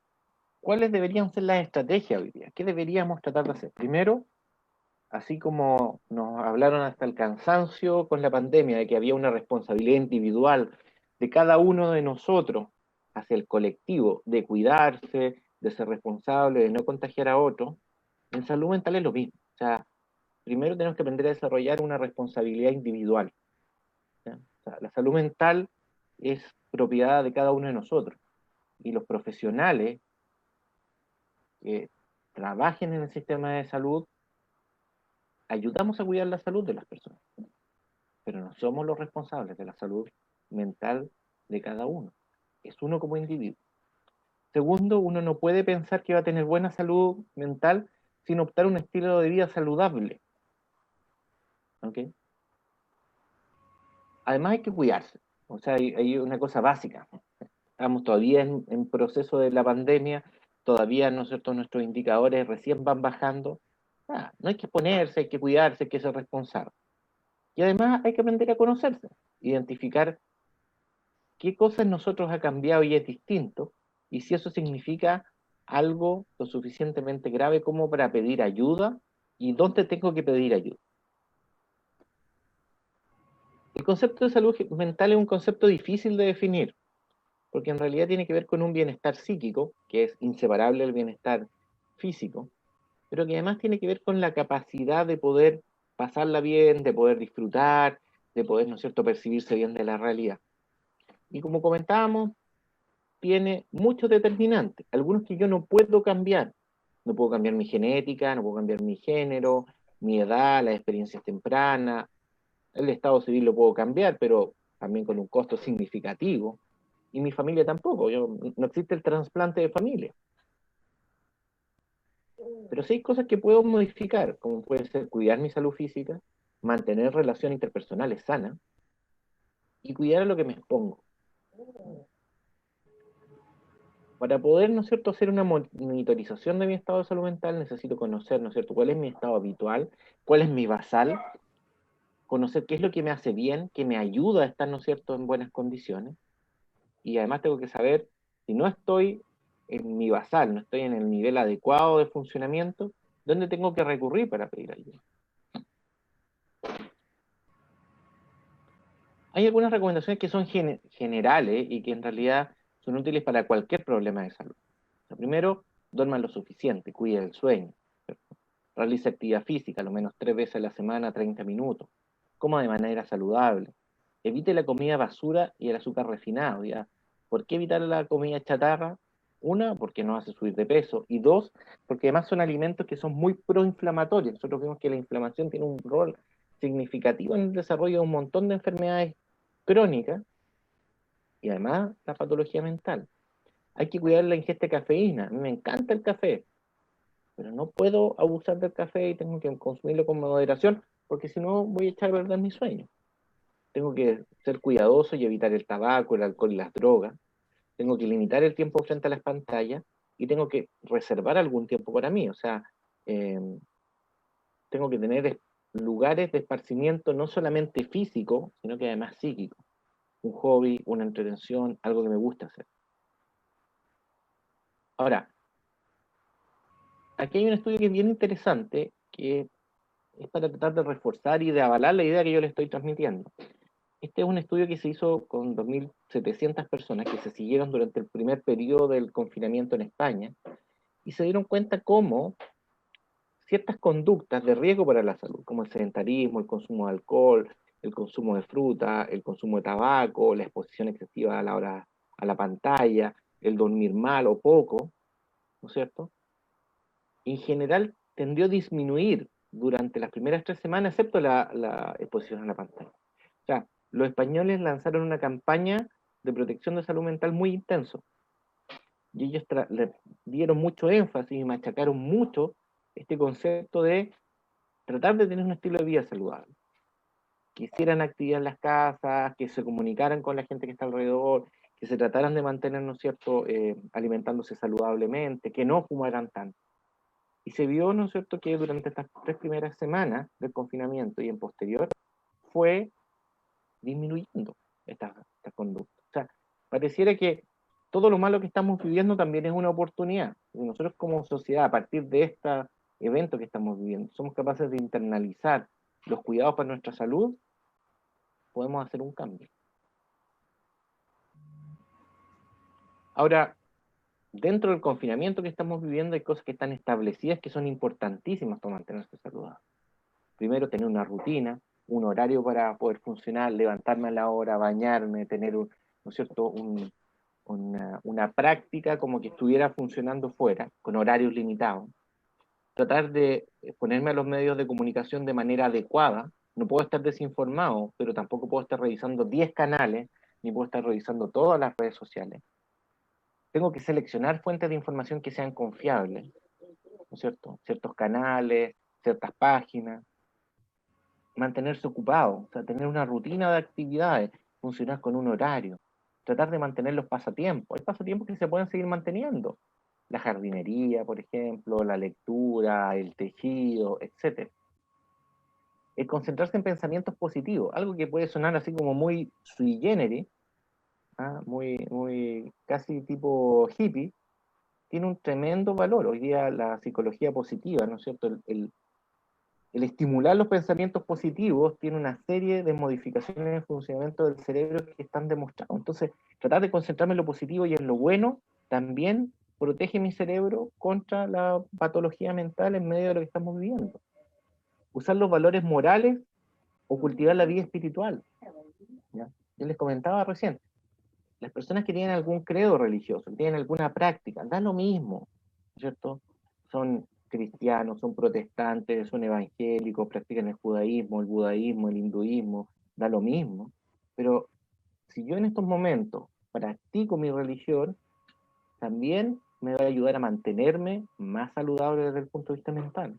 Speaker 2: ¿cuáles deberían ser las estrategias hoy día? ¿Qué deberíamos tratar de hacer? Primero, así como nos hablaron hasta el cansancio con la pandemia, de que había una responsabilidad individual de cada uno de nosotros hacia el colectivo, de cuidarse, de ser responsable, de no contagiar a otros, en salud mental es lo mismo. O sea, primero tenemos que aprender a desarrollar una responsabilidad individual. ¿Ya? O sea, la salud mental es propiedad de cada uno de nosotros. Y los profesionales que trabajen en el sistema de salud ayudamos a cuidar la salud de las personas, pero no somos los responsables de la salud mental de cada uno. Es uno como individuo. Segundo, uno no puede pensar que va a tener buena salud mental sin optar un estilo de vida saludable. ¿Okay? Además hay que cuidarse. O sea, hay una cosa básica. Estamos todavía en proceso de la pandemia, todavía, ¿no es cierto?, nuestros indicadores recién van bajando. No hay que exponerse, hay que cuidarse, hay que ser responsable. Y además hay que aprender a conocerse, identificar qué cosas nosotros ha cambiado y es distinto, y si eso significa algo lo suficientemente grave como para pedir ayuda, y dónde tengo que pedir ayuda. El concepto de salud mental es un concepto difícil de definir, porque en realidad tiene que ver con un bienestar psíquico, que es inseparable del bienestar físico, pero que además tiene que ver con la capacidad de poder pasarla bien, de poder disfrutar, de poder, ¿no es cierto?, percibirse bien de la realidad. Y como comentábamos, tiene muchos determinantes, algunos que yo no puedo cambiar. No puedo cambiar mi genética, no puedo cambiar mi género, mi edad, las experiencias tempranas. El estado civil lo puedo cambiar, pero también con un costo significativo. Y mi familia tampoco. No existe el trasplante de familia. Pero sí hay cosas que puedo modificar, como puede ser cuidar mi salud física, mantener relaciones interpersonales sanas y cuidar a lo que me expongo. Para poder, ¿no es cierto?, hacer una monitorización de mi estado de salud mental, necesito conocer, ¿no es cierto?, cuál es mi estado habitual, cuál es mi basal, conocer qué es lo que me hace bien, qué me ayuda a estar, ¿no es cierto?, en buenas condiciones. Y además tengo que saber, si no estoy en mi basal, no estoy en el nivel adecuado de funcionamiento, ¿dónde tengo que recurrir para pedir ayuda? Hay algunas recomendaciones que son generales y que en realidad son útiles para cualquier problema de salud. Lo primero, duerman lo suficiente, cuide del sueño, ¿cierto? Realice actividad física, lo menos 3 veces a la semana, 30 minutos. Coma de manera saludable. Evite la comida basura y el azúcar refinado, ¿ya? ¿Por qué evitar la comida chatarra? Una, porque no hace subir de peso. Y dos, porque además son alimentos que son muy proinflamatorios. Nosotros vemos que la inflamación tiene un rol significativo en el desarrollo de un montón de enfermedades crónicas y además la patología mental. Hay que cuidar la ingesta de cafeína. A mí me encanta el café, pero no puedo abusar del café y tengo que consumirlo con moderación, porque si no voy a echar a perder mi sueño. Tengo que ser cuidadoso y evitar el tabaco, el alcohol y las drogas. Tengo que limitar el tiempo frente a las pantallas y tengo que reservar algún tiempo para mí. O sea, eh, tengo que tener lugares de esparcimiento no solamente físico, sino que además psíquico. Un hobby, una entretención, algo que me gusta hacer. Ahora, aquí hay un estudio que es bien interesante, que es para tratar de reforzar y de avalar la idea que yo le estoy transmitiendo. Este es un estudio que se hizo con 2.700 personas que se siguieron durante el primer periodo del confinamiento en España y se dieron cuenta cómo ciertas conductas de riesgo para la salud, como el sedentarismo, el consumo de alcohol, el consumo de fruta, el consumo de tabaco, la exposición excesiva a la hora a la pantalla, el dormir mal o poco, ¿no es cierto? En general tendió a disminuir durante las primeras 3 semanas, excepto la exposición a la pantalla. O sea, los españoles lanzaron una campaña de protección de salud mental muy intenso. Y ellos le dieron mucho énfasis y machacaron mucho este concepto de tratar de tener un estilo de vida saludable. Que hicieran actividad en las casas, que se comunicaran con la gente que está alrededor, que se trataran de mantener, ¿no es cierto?, alimentándose saludablemente, que no fumaran tanto. Y se vio, ¿no es cierto?, que durante estas 3 primeras semanas del confinamiento y en posterior fue disminuyendo esta conducta. O sea, pareciera que todo lo malo que estamos viviendo también es una oportunidad. Y nosotros como sociedad, a partir de este evento que estamos viviendo, somos capaces de internalizar los cuidados para nuestra salud, podemos hacer un cambio. Ahora, dentro del confinamiento que estamos viviendo hay cosas que están establecidas que son importantísimas para mantenerse saludable. Primero, tener una rutina, un horario para poder funcionar, levantarme a la hora, bañarme, tener ¿no es cierto?, una práctica como que estuviera funcionando fuera, con horarios limitados. Tratar de ponerme a los medios de comunicación de manera adecuada. No puedo estar desinformado, pero tampoco puedo estar revisando 10 canales, ni puedo estar revisando todas las redes sociales. Tengo que seleccionar fuentes de información que sean confiables, ¿no es cierto? Ciertos canales, ciertas páginas. Mantenerse ocupado, o sea, tener una rutina de actividades, funcionar con un horario, tratar de mantener los pasatiempos. Hay pasatiempos que se pueden seguir manteniendo. La jardinería, por ejemplo, la lectura, el tejido, etc. El concentrarse en pensamientos positivos, algo que puede sonar así como muy sui generis, ¿ah? Muy casi tipo hippie, tiene un tremendo valor. Hoy día la psicología positiva, ¿no es cierto? El estimular los pensamientos positivos tiene una serie de modificaciones en el funcionamiento del cerebro que están demostradas. Entonces, tratar de concentrarme en lo positivo y en lo bueno también protege mi cerebro contra la patología mental en medio de lo que estamos viviendo. Usar los valores morales o cultivar la vida espiritual. ¿Ya? Yo les comentaba recién, las personas que tienen algún credo religioso, que tienen alguna práctica, da lo mismo, ¿cierto? Son cristianos, son protestantes, son evangélicos, practican el judaísmo, el budismo, el hinduismo, da lo mismo. Pero si yo en estos momentos practico mi religión, también me va a ayudar a mantenerme más saludable desde el punto de vista mental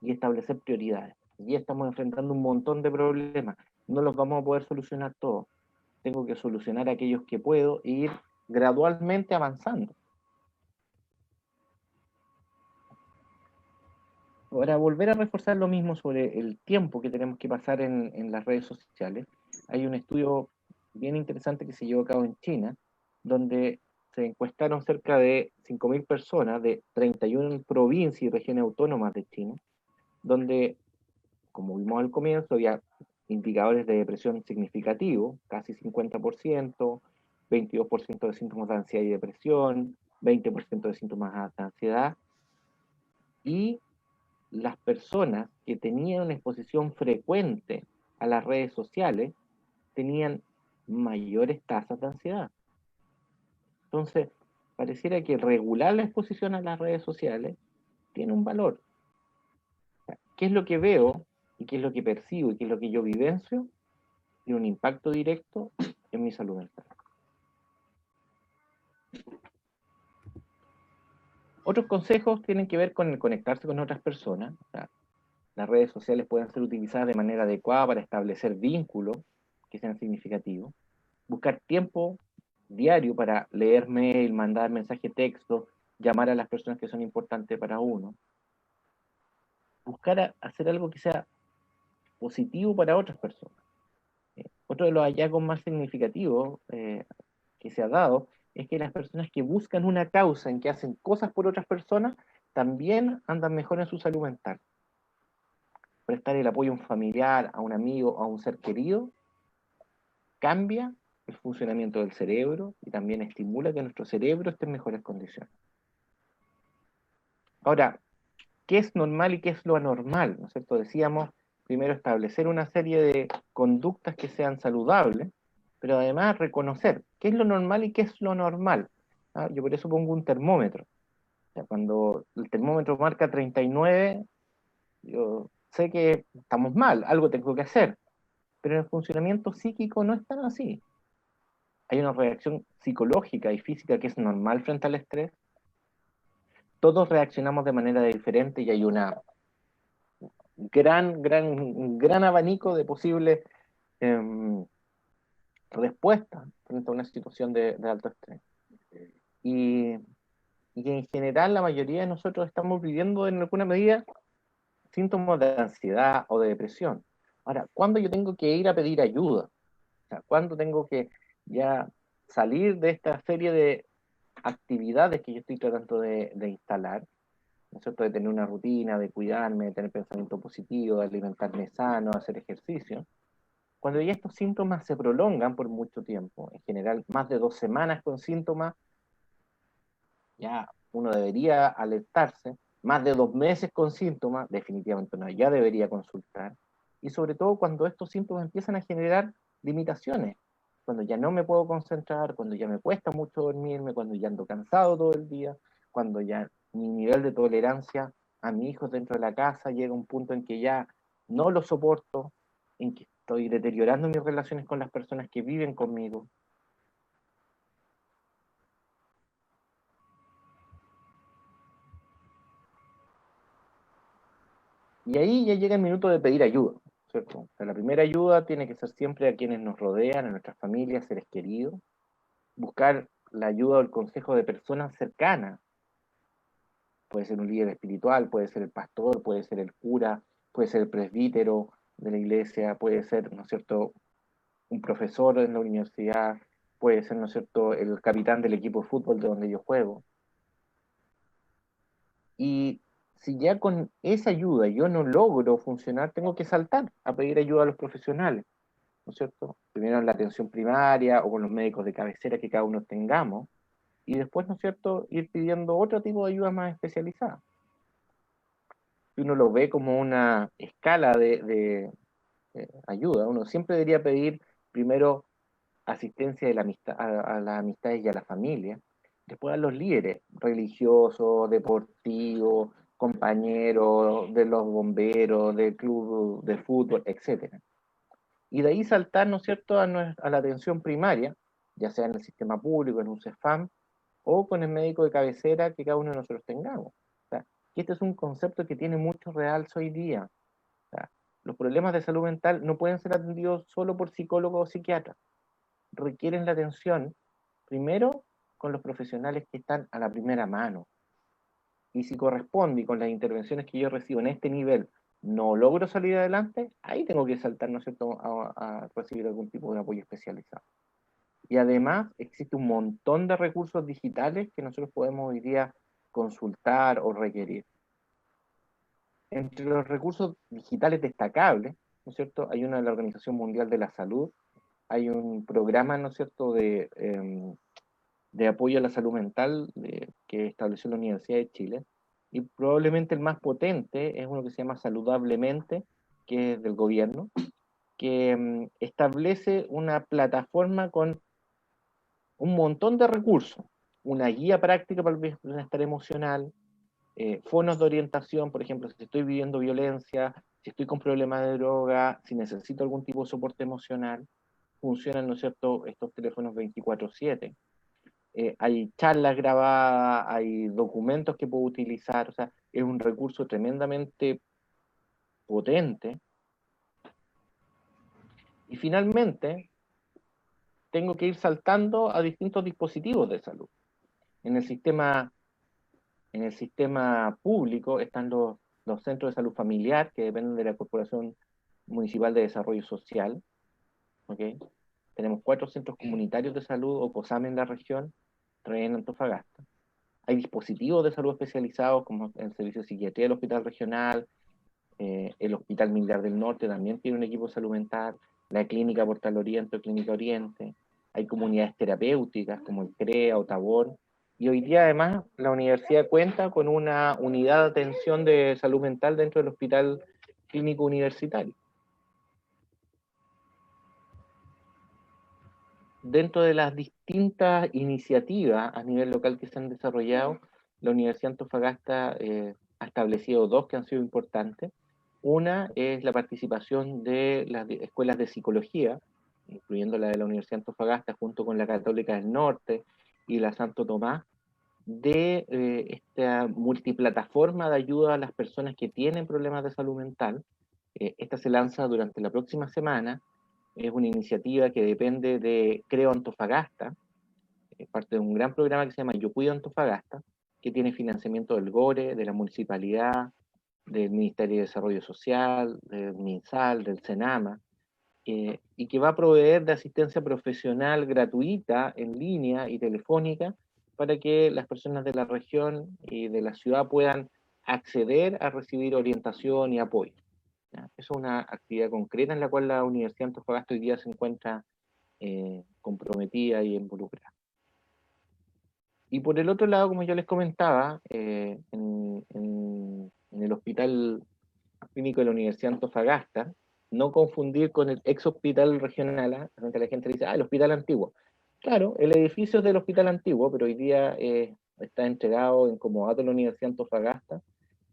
Speaker 2: y establecer prioridades. Y estamos enfrentando un montón de problemas, no los vamos a poder solucionar todos. Tengo que solucionar aquellos que puedo e ir gradualmente avanzando. Ahora, volver a reforzar lo mismo sobre el tiempo que tenemos que pasar en las redes sociales. Hay un estudio bien interesante que se llevó a cabo en China, donde se encuestaron cerca de 5.000 personas de 31 provincias y regiones autónomas de China, donde, como vimos al comienzo, había indicadores de depresión significativos, casi 50%, 22% de síntomas de ansiedad y depresión, 20% de síntomas de ansiedad, y las personas que tenían una exposición frecuente a las redes sociales tenían mayores tasas de ansiedad. Entonces, pareciera que regular la exposición a las redes sociales tiene un valor. ¿Qué es lo que veo y qué es lo que percibo y qué es lo que yo vivencio? Tiene un impacto directo en mi salud mental. Otros consejos tienen que ver con el conectarse con otras personas. O sea, las redes sociales pueden ser utilizadas de manera adecuada para establecer vínculos que sean significativos. Buscar tiempo diario para leer mail, mandar mensaje texto, llamar a las personas que son importantes para uno. Buscar hacer algo que sea positivo para otras personas. Otro de los hallazgos más significativos que se ha dado es que las personas que buscan una causa en que hacen cosas por otras personas también andan mejor en su salud mental. Prestar el apoyo a un familiar, a un amigo, a un ser querido, cambia el funcionamiento del cerebro y también estimula que nuestro cerebro esté en mejores condiciones. Ahora, ¿qué es normal y qué es lo anormal? ¿No es cierto? Decíamos, primero establecer una serie de conductas que sean saludables, pero además reconocer qué es lo normal y qué es lo anormal. ¿Ah? Yo por eso pongo un termómetro. O sea, cuando el termómetro marca 39, yo sé que estamos mal, algo tengo que hacer, pero en el funcionamiento psíquico no es tan así. Hay una reacción psicológica y física que es normal frente al estrés. Todos reaccionamos de manera diferente y hay una gran abanico de posibles eh, respuestas frente a una situación de alto estrés. Y, y en general la mayoría de nosotros estamos viviendo en alguna medida síntomas de ansiedad o de depresión. Ahora, ¿cuándo yo tengo que ir a pedir ayuda? O sea, ¿cuándo tengo que ya salir de esta serie de actividades que yo estoy tratando de instalar? ¿No es cierto? De tener una rutina, de cuidarme, de tener pensamiento positivo, de alimentarme sano, hacer ejercicio. Cuando ya estos síntomas se prolongan por mucho tiempo, en general más de 2 semanas con síntomas, ya uno debería alertarse. Más de 2 meses con síntomas, definitivamente uno ya debería consultar. Y sobre todo cuando estos síntomas empiezan a generar limitaciones, cuando ya no me puedo concentrar, cuando ya me cuesta mucho dormirme, cuando ya ando cansado todo el día, cuando ya mi nivel de tolerancia a mis hijos dentro de la casa llega a un punto en que ya no lo soporto, en que estoy deteriorando mis relaciones con las personas que viven conmigo. Y ahí ya llega el minuto de pedir ayuda, ¿cierto? O sea, la primera ayuda tiene que ser siempre a quienes nos rodean, a nuestras familias, seres queridos. Buscar la ayuda o el consejo de personas cercanas. Puede ser un líder espiritual, puede ser el pastor, puede ser el cura, puede ser el presbítero de la iglesia, puede ser, ¿no es cierto?, un profesor en la universidad, puede ser, ¿no es cierto?, el capitán del equipo de fútbol de donde yo juego. Y si ya con esa ayuda yo no logro funcionar, tengo que saltar a pedir ayuda a los profesionales, ¿no es cierto? Primero en la atención primaria o con los médicos de cabecera que cada uno tengamos, y después, ¿no es cierto?, ir pidiendo otro tipo de ayuda más especializada. Si uno lo ve como una escala de ayuda, uno siempre debería pedir primero asistencia de la amistad, a las amistades y a la familia. Después a los líderes religiosos, deportivos, compañeros de los bomberos, del club de fútbol, etcétera. Y de ahí saltar, ¿no es cierto?, a la atención primaria, ya sea en el sistema público, en un CEFAM, o con el médico de cabecera que cada uno de nosotros tengamos. O sea, que este es un concepto que tiene mucho realce hoy día. O sea, los problemas de salud mental no pueden ser atendidos solo por psicólogos o psiquiatras. Requieren la atención, primero, con los profesionales que están a la primera mano. Y si corresponde y con las intervenciones que yo recibo en este nivel no logro salir adelante, ahí tengo que saltar, ¿no es cierto?, a recibir algún tipo de apoyo especializado. Y además existe un montón de recursos digitales que nosotros podemos hoy día consultar o requerir. Entre los recursos digitales destacables, ¿no es cierto?, hay una de la Organización Mundial de la Salud, hay un programa, ¿no es cierto?, de apoyo a la salud mental que estableció la Universidad de Chile, y probablemente el más potente es uno que se llama Saludablemente, que es del gobierno, que establece una plataforma con un montón de recursos, una guía práctica para el bienestar emocional, fonos de orientación, por ejemplo, si estoy viviendo violencia, si estoy con problemas de droga, si necesito algún tipo de soporte emocional, funcionan, ¿no es cierto?, estos teléfonos 24/7. Hay charlas grabadas, hay documentos que puedo utilizar, o sea, es un recurso tremendamente potente. Y finalmente, tengo que ir saltando a distintos dispositivos de salud. En el sistema público están los centros de salud familiar, que dependen de la Corporación Municipal de Desarrollo Social. ¿Okay? Tenemos 4 centros comunitarios de salud o COSAM en la región, 3 en Antofagasta. Hay dispositivos de salud especializados como el Servicio de Psiquiatría del Hospital Regional, el Hospital Militar del Norte también tiene un equipo de salud mental, la Clínica Portal Oriente o Clínica Oriente, hay comunidades terapéuticas como el CREA o Tabor, y hoy día además la universidad cuenta con una unidad de atención de salud mental dentro del Hospital Clínico Universitario. Dentro de las distintas iniciativas a nivel local que se han desarrollado, la Universidad de Antofagasta ha establecido 2 que han sido importantes. Una es la participación de las escuelas de psicología, incluyendo la de la Universidad de Antofagasta, junto con la Católica del Norte y la Santo Tomás, de esta multiplataforma de ayuda a las personas que tienen problemas de salud mental. Esta se lanza durante la próxima semana. Es una iniciativa que depende de Creo Antofagasta, es parte de un gran programa que se llama Yo Cuido Antofagasta, que tiene financiamiento del GORE, de la municipalidad, del Ministerio de Desarrollo Social, del MinSal, del SENAMA, y que va a proveer de asistencia profesional gratuita en línea y telefónica para que las personas de la región y de la ciudad puedan acceder a recibir orientación y apoyo. ¿Ya? Eso es una actividad concreta en la cual la Universidad de Antofagasta hoy día se encuentra comprometida y involucrada. Y por el otro lado, como yo les comentaba, en el Hospital Clínico de la Universidad de Antofagasta, no confundir con el ex hospital regional, donde la gente dice, el hospital antiguo. Claro, el edificio es del hospital antiguo, pero hoy día está entregado en comodato a la Universidad de Antofagasta.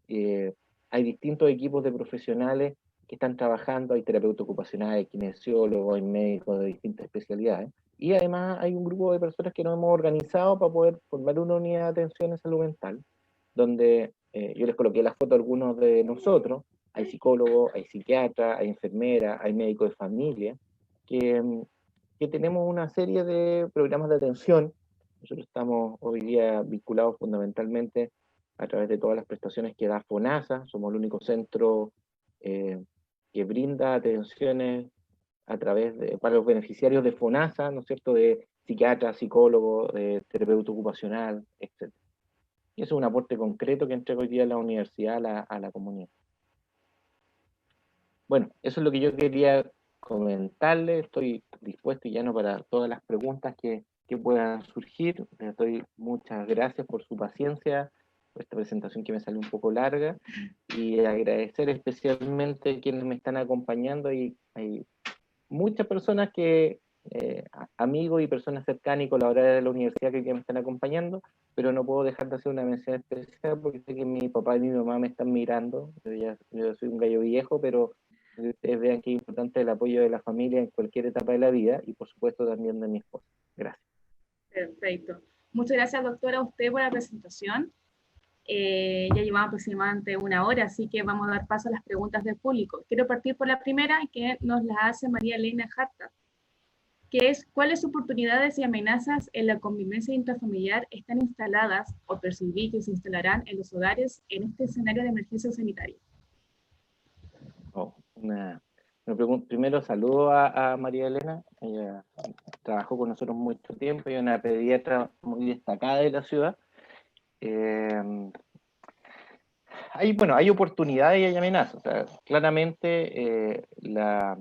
Speaker 2: Hay distintos equipos de profesionales que están trabajando, hay terapeutas ocupacionales, hay kinesiólogos, hay médicos de distintas especialidades, y además hay un grupo de personas que nos hemos organizado para poder formar una unidad de atención en salud mental, donde yo les coloqué la foto a algunos de nosotros, hay psicólogos, hay psiquiatras, hay enfermeras, hay médicos de familia, que tenemos una serie de programas de atención. Nosotros estamos hoy día vinculados fundamentalmente a través de todas las prestaciones que da FONASA, somos el único centro que brinda atenciones a través para los beneficiarios de FONASA, ¿no es cierto?, de psiquiatra, psicólogo, de terapeuta ocupacional, etc. Y eso es un aporte concreto que entrega hoy día la universidad a la comunidad. Bueno, eso es lo que yo quería comentarles. Estoy dispuesto y llano para todas las preguntas que puedan surgir. Les doy muchas gracias por su paciencia, por esta presentación que me salió un poco larga, y agradecer especialmente a quienes me están acompañando. Hay muchas personas que amigos y personas cercanas y colaboradores de la universidad que hoy día me están acompañando, pero no puedo dejar de hacer una mención especial porque sé que mi papá y mi mamá me están mirando. Yo soy un gallo viejo, pero ustedes vean que es importante el apoyo de la familia en cualquier etapa de la vida y por supuesto también de mi esposa. Gracias.
Speaker 1: Perfecto. Muchas gracias, doctora, a usted por la presentación. Ya llevamos aproximadamente una hora, así que vamos a dar paso a las preguntas del público. Quiero partir por la primera, que nos la hace María Elena Jarta, que es: ¿cuáles oportunidades y amenazas en la convivencia intrafamiliar están instaladas o percibí que se instalarán en los hogares en este escenario de emergencia sanitaria?
Speaker 2: Oh, primero saludo a María Elena, ella trabajó con nosotros mucho tiempo y es una pediatra muy destacada de la ciudad. Hay oportunidades y hay amenazas. O sea, claramente la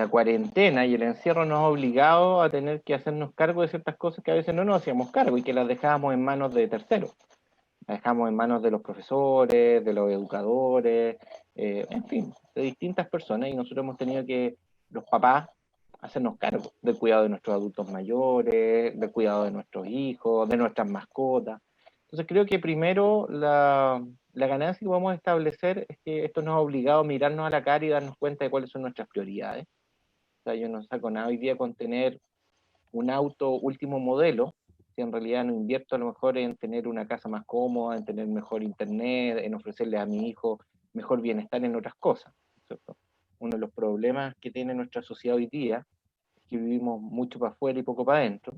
Speaker 2: cuarentena y el encierro nos ha obligado a tener que hacernos cargo de ciertas cosas que a veces no nos hacíamos cargo y que las dejábamos en manos de terceros. Las dejamos en manos de los profesores, de los educadores, en fin, de distintas personas, y nosotros hemos tenido que, los papás, hacernos cargo del cuidado de nuestros adultos mayores, del cuidado de nuestros hijos, de nuestras mascotas. Entonces creo que primero la ganancia que vamos a establecer es que esto nos ha obligado a mirarnos a la cara y darnos cuenta de cuáles son nuestras prioridades. O sea, yo no saco nada hoy día con tener un auto último modelo, si en realidad no invierto a lo mejor en tener una casa más cómoda, en tener mejor internet, en ofrecerle a mi hijo mejor bienestar en otras cosas, ¿cierto? Uno de los problemas que tiene nuestra sociedad hoy día es que vivimos mucho para afuera y poco para adentro,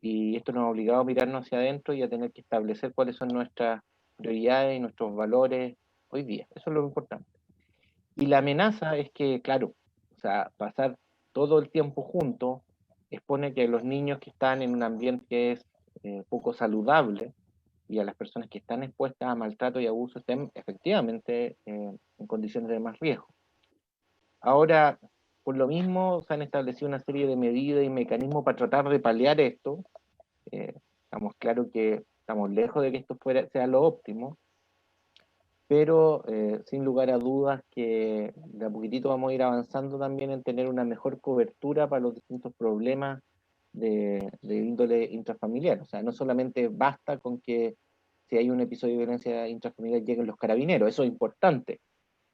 Speaker 2: y esto nos ha obligado a mirarnos hacia adentro y a tener que establecer cuáles son nuestras prioridades y nuestros valores hoy día. Eso es lo importante. Y la amenaza es que, claro, o sea, pasar todo el tiempo juntos expone que los niños que están en un ambiente que es poco saludable y a las personas que están expuestas a maltrato y abuso estén efectivamente en condiciones de más riesgo. Ahora, por lo mismo, se han establecido una serie de medidas y mecanismos para tratar de paliar esto. Estamos claros que estamos lejos de que esto sea lo óptimo, pero sin lugar a dudas que de a poquitito vamos a ir avanzando también en tener una mejor cobertura para los distintos problemas de índole intrafamiliar. O sea, no solamente basta con que si hay un episodio de violencia intrafamiliar lleguen los carabineros, eso es importante,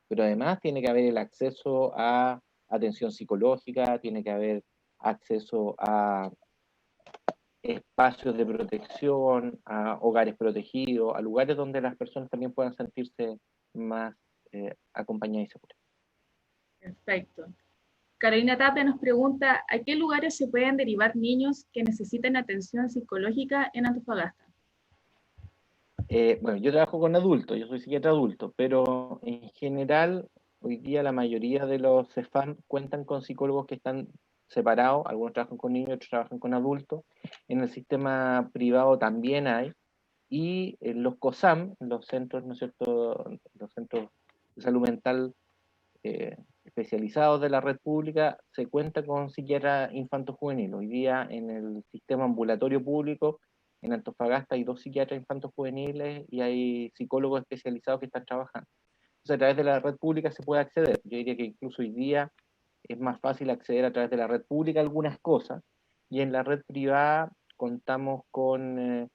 Speaker 2: pero además tiene que haber el acceso a atención psicológica, tiene que haber acceso a espacios de protección, a hogares protegidos, a lugares donde las personas también puedan sentirse más acompañadas y seguras.
Speaker 1: Perfecto. Carolina Tapia nos pregunta: ¿a qué lugares se pueden derivar niños que necesiten atención psicológica en Antofagasta?
Speaker 2: Bueno, yo trabajo con adultos, yo soy psiquiatra adulto, pero en general, hoy día la mayoría de los CEFAM cuentan con psicólogos que están separados, algunos trabajan con niños, otros trabajan con adultos. En el sistema privado también hay, y los COSAM, los centros, ¿no es cierto?, los centros de salud mental especializados de la red pública, se cuenta con psiquiatra infanto-juvenil. Hoy día en el sistema ambulatorio público, en Antofagasta hay 2 psiquiatras infantos-juveniles y hay psicólogos especializados que están trabajando. Entonces a través de la red pública se puede acceder. Yo diría que incluso hoy día es más fácil acceder a través de la red pública a algunas cosas, y en la red privada contamos con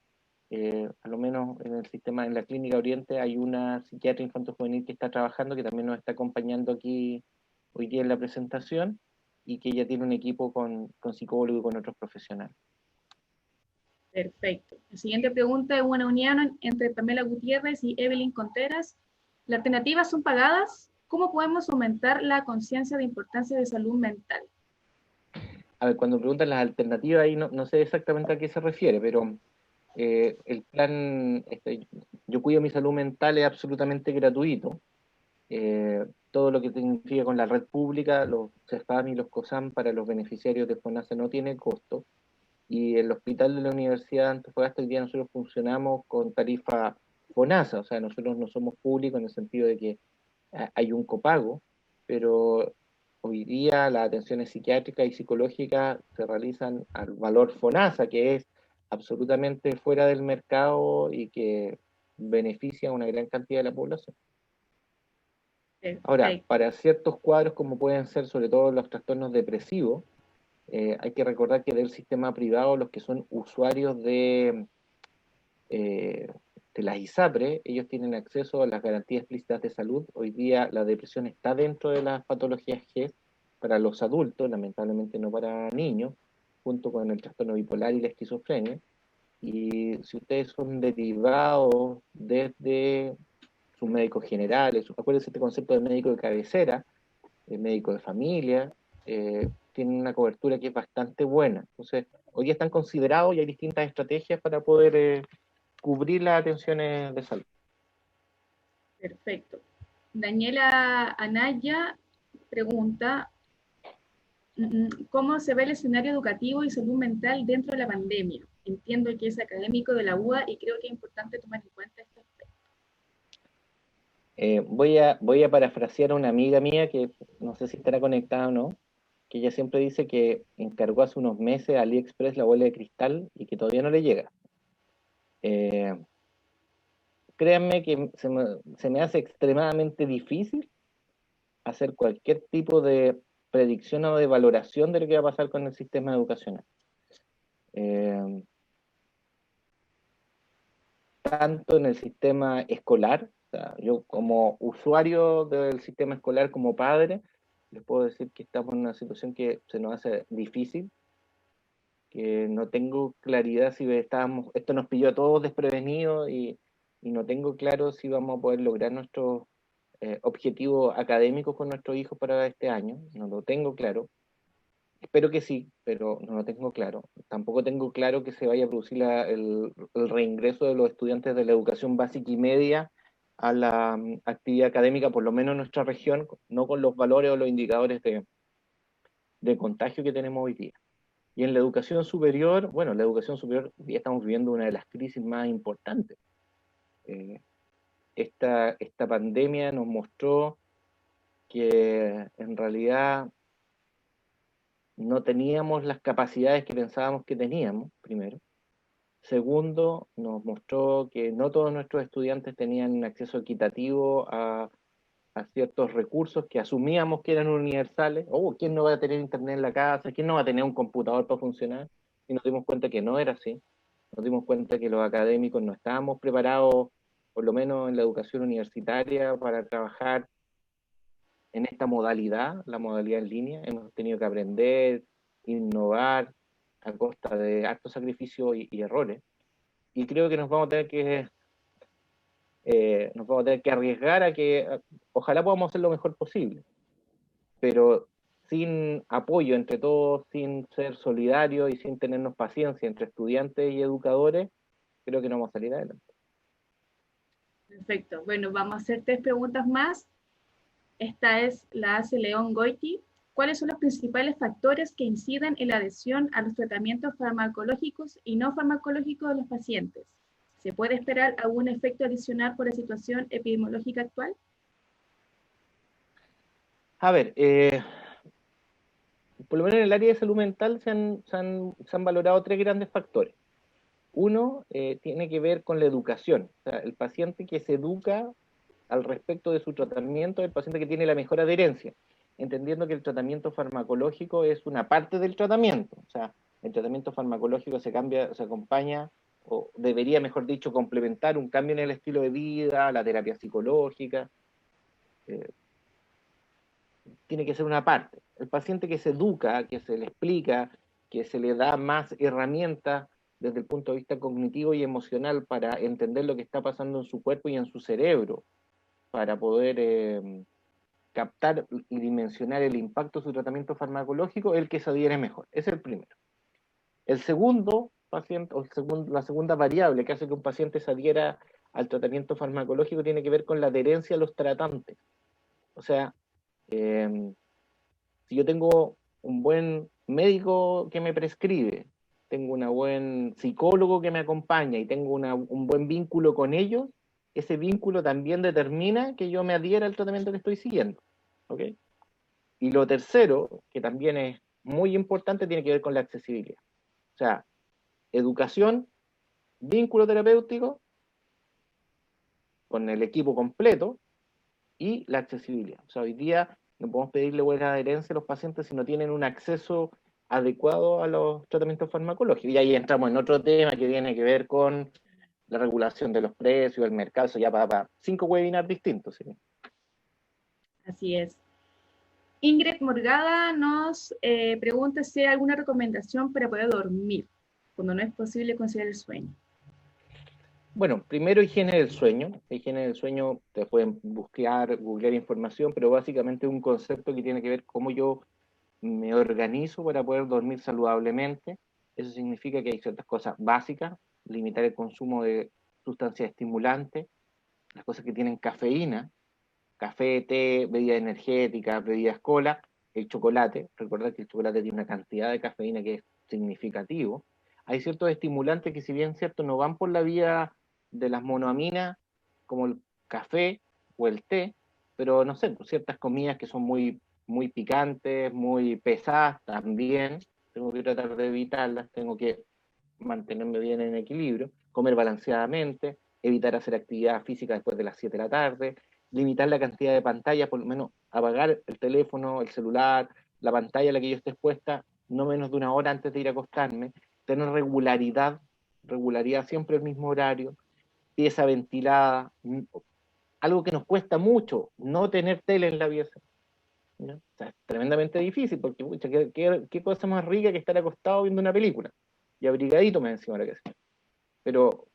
Speaker 2: a lo menos en el sistema, en la Clínica Oriente, hay una psiquiatra infanto-juvenil que está trabajando, que también nos está acompañando aquí hoy día en la presentación, y que ella tiene un equipo con psicólogos y con otros profesionales.
Speaker 1: Perfecto. La siguiente pregunta es una unión entre Pamela Gutiérrez y Evelyn Contreras. ¿Las alternativas son pagadas? ¿Cómo podemos aumentar la conciencia de importancia de salud mental?
Speaker 2: A ver, cuando preguntan las alternativas, ahí no sé exactamente a qué se refiere, pero el plan Yo cuido mi salud mental es absolutamente gratuito. Todo lo que significa con la red pública, los CEFAM y los COSAM para los beneficiarios de FONASA no tiene costo, y el hospital de la Universidad de Antofagasta hoy día nosotros funcionamos con tarifa FONASA, o sea, nosotros no somos públicos en el sentido de que hay un copago, pero hoy día las atenciones psiquiátricas y psicológicas se realizan al valor FONASA, que es absolutamente fuera del mercado y que beneficia a una gran cantidad de la población. Ahora,
Speaker 1: Perfecto.
Speaker 2: para ciertos cuadros, como pueden ser sobre todo los trastornos depresivos, hay que recordar que del sistema privado, los que son usuarios eh, de las ISAPRE, ellos tienen acceso a las garantías explícitas de salud. Hoy día la depresión está dentro de las patologías GES para los adultos, lamentablemente no para niños, junto con el trastorno bipolar y la esquizofrenia. Y si ustedes son derivados desde sus médicos generales, acuérdense este concepto de médico de cabecera, el médico de familia, tienen una cobertura que es bastante buena. Entonces, hoy día están considerados y hay distintas estrategias para poder cubrir las atenciones de salud.
Speaker 1: Perfecto. Daniela Anaya pregunta, ¿cómo se ve el escenario educativo y salud mental dentro de la pandemia? Entiendo que es académico de la UA y creo que es importante tomar en cuenta este aspecto.
Speaker 2: Voy a parafrasear a una amiga mía que no sé si estará conectada o no, que ella siempre dice que encargó hace unos meses a AliExpress la bola de cristal y que todavía no le llega. Eh, Créanme que se me hace extremadamente difícil hacer cualquier tipo de predicción o de valoración de lo que va a pasar con el sistema educacional. Eh, Tanto en el sistema escolar, o sea, yo como usuario del sistema escolar, como padre, les puedo decir que estamos en una situación que se nos hace difícil, que no tengo claridad si esto nos pilló a todos desprevenidos y no tengo claro si vamos a poder lograr nuestros objetivos académicos con nuestros hijos para este año, no lo tengo claro. Espero que sí, pero no lo tengo claro. Tampoco tengo claro que se vaya a producir el reingreso de los estudiantes de la educación básica y media a la actividad académica, por lo menos en nuestra región, no con los valores o los indicadores de contagio que tenemos hoy día. Y en la educación superior, bueno, la educación superior hoy día estamos viviendo una de las crisis más importantes. Eh, esta pandemia nos mostró que en realidad no teníamos las capacidades que pensábamos que teníamos, primero. Segundo, nos mostró que no todos nuestros estudiantes tenían acceso equitativo a ciertos recursos que asumíamos que eran universales. Oh, ¿quién no va a tener internet en la casa? ¿Quién no va a tener un computador para funcionar? Y nos dimos cuenta que no era así. Nos dimos cuenta que los académicos no estábamos preparados, por lo menos en la educación universitaria, para trabajar en esta modalidad, la modalidad en línea. Hemos tenido que aprender, innovar a costa de harto sacrificio y errores. Y creo que nos vamos a tener que arriesgar a que ojalá podamos hacer lo mejor posible, pero sin apoyo entre todos, sin ser solidarios y sin tenernos paciencia entre estudiantes y educadores, creo que no vamos a salir adelante.
Speaker 1: Perfecto. Bueno, vamos a hacer tres preguntas más. Esta es la hace León Goiti. ¿Cuáles son los principales factores que inciden en la adhesión a los tratamientos farmacológicos y no farmacológicos de los pacientes? ¿Se puede esperar algún efecto adicional por la situación epidemiológica actual?
Speaker 2: A ver, por lo menos en el área de salud mental se han valorado tres grandes factores. Uno tiene que ver con la educación. O sea, el paciente que se educa al respecto de su tratamiento es el paciente que tiene la mejor adherencia, entendiendo que el tratamiento farmacológico es una parte del tratamiento. O sea, el tratamiento farmacológico se acompaña, o debería, mejor dicho, complementar un cambio en el estilo de vida, la terapia psicológica. Eh, Tiene que ser una parte. El paciente que se educa, que se le explica, que se le da más herramientas desde el punto de vista cognitivo y emocional para entender lo que está pasando en su cuerpo y en su cerebro, para poder captar y dimensionar el impacto de su tratamiento farmacológico, el que se adhiere mejor. Ese es el primero. El segundo paciente, la segunda variable que hace que un paciente se adhiera al tratamiento farmacológico tiene que ver con la adherencia a los tratantes. O sea, eh, si yo tengo un buen médico que me prescribe, tengo un buen psicólogo que me acompaña y tengo un buen vínculo con ellos, ese vínculo también determina que yo me adhiera al tratamiento que estoy siguiendo. ¿Ok? Y lo tercero, que también es muy importante, tiene que ver con la accesibilidad. O sea, educación, vínculo terapéutico con el equipo completo y la accesibilidad. O sea, hoy día no podemos pedirle buena adherencia a los pacientes si no tienen un acceso adecuado a los tratamientos farmacológicos. Y ahí entramos en otro tema que tiene que ver con la regulación de los precios, el mercado, eso ya para 5 webinars distintos. ¿Sí?
Speaker 1: Así es. Ingrid Morgada nos pregunta si hay alguna recomendación para poder dormir cuando no es posible conciliar el sueño.
Speaker 2: Bueno, primero higiene del sueño. Higiene del sueño, te pueden buscar, googlear información, pero básicamente es un concepto que tiene que ver cómo yo me organizo para poder dormir saludablemente. Eso significa que hay ciertas cosas básicas, limitar el consumo de sustancias estimulantes, las cosas que tienen cafeína, café, té, bebidas energéticas, bebidas cola, el chocolate. Recordad que el chocolate tiene una cantidad de cafeína que es significativo. Hay ciertos estimulantes que, si bien cierto, no van por la vía de las monoaminas, como el café o el té, pero no sé, pues ciertas comidas que son muy picantes, muy pesadas también, tengo que tratar de evitarlas, tengo que mantenerme bien en equilibrio, comer balanceadamente, evitar hacer actividad física después de las 7 de la tarde, limitar la cantidad de pantallas, por lo menos apagar el teléfono, el celular, la pantalla a la que yo esté expuesta, no menos de una hora antes de ir a acostarme, tener regularidad siempre el mismo horario, pieza ventilada, algo que nos cuesta mucho, no tener tele en la pieza. ¿No? O sea, es tremendamente difícil, porque pucha, ¿qué cosa más rica que estar acostado viendo una película? Y abrigadito me encima ahora que sí. Pero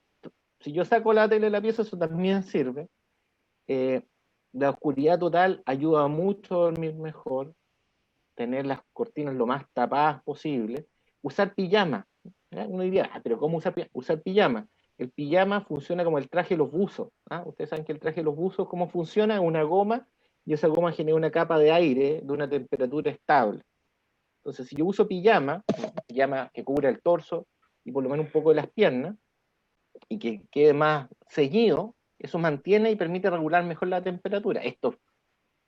Speaker 2: si yo saco la tele de la pieza, eso también sirve. Eh, la oscuridad total ayuda mucho a dormir mejor, tener las cortinas lo más tapadas posible, usar pijama. Uno diría, pero ¿cómo usar pijama? El pijama funciona como el traje de los buzos. ¿Ah? Ustedes saben que el traje de los buzos, ¿cómo funciona? Una goma, y esa goma genera una capa de aire de una temperatura estable. Entonces, si yo uso pijama que cubra el torso y por lo menos un poco de las piernas, y que quede más ceñido, eso mantiene y permite regular mejor la temperatura. Estos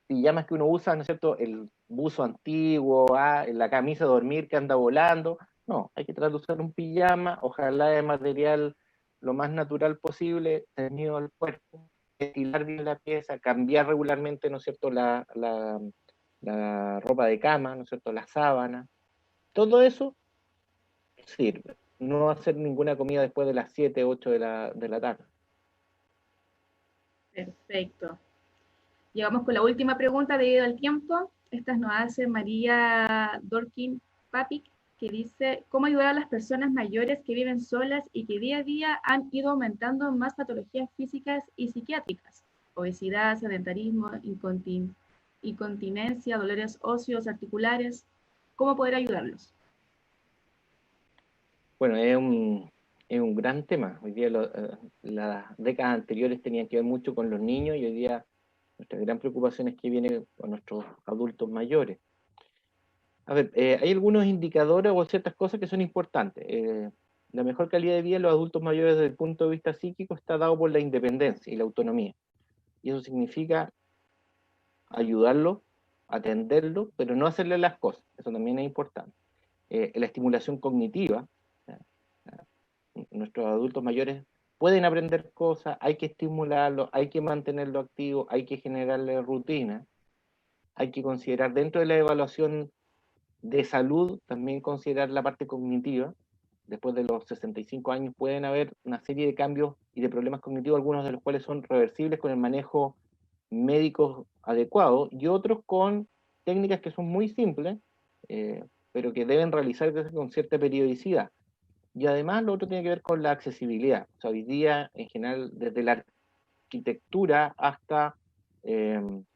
Speaker 2: pijamas que uno usa, ¿no es cierto? El buzo antiguo, la camisa de dormir que anda volando. No, hay que tratar de usar un pijama, ojalá de material lo más natural posible, ceñido al cuerpo, ventilar bien la pieza, cambiar regularmente, ¿no es cierto?, la ropa de cama, ¿no es cierto?, la sábana. Todo eso sirve. No hacer ninguna comida después de las 7, 8 de la tarde.
Speaker 1: Perfecto. Llegamos con la última pregunta debido al tiempo. Esta nos hace María Dorkin Papic, que dice, ¿cómo ayudar a las personas mayores que viven solas y que día a día han ido aumentando más patologías físicas y psiquiátricas? Obesidad, sedentarismo, incontinencia, dolores óseos, articulares. ¿Cómo poder ayudarlos?
Speaker 2: Bueno, es un gran tema. Hoy día las décadas anteriores tenían que ver mucho con los niños y hoy día nuestra gran preocupación es que viene con nuestros adultos mayores. A ver, hay algunos indicadores o ciertas cosas que son importantes. La mejor calidad de vida de los adultos mayores desde el punto de vista psíquico está dado por la independencia y la autonomía. Y eso significa ayudarlos, atenderlos, pero no hacerle las cosas. Eso también es importante. La estimulación cognitiva, nuestros adultos mayores pueden aprender cosas, hay que estimularlos, hay que mantenerlo activo, hay que generarle rutina, hay que considerar dentro de la evaluación de salud, también considerar la parte cognitiva. Después de los 65 años pueden haber una serie de cambios y de problemas cognitivos, algunos de los cuales son reversibles con el manejo médico adecuado y otros con técnicas que son muy simples, pero que deben realizarse con cierta periodicidad. Y además lo otro tiene que ver con la accesibilidad. O sea, hoy día, en general, desde la arquitectura hasta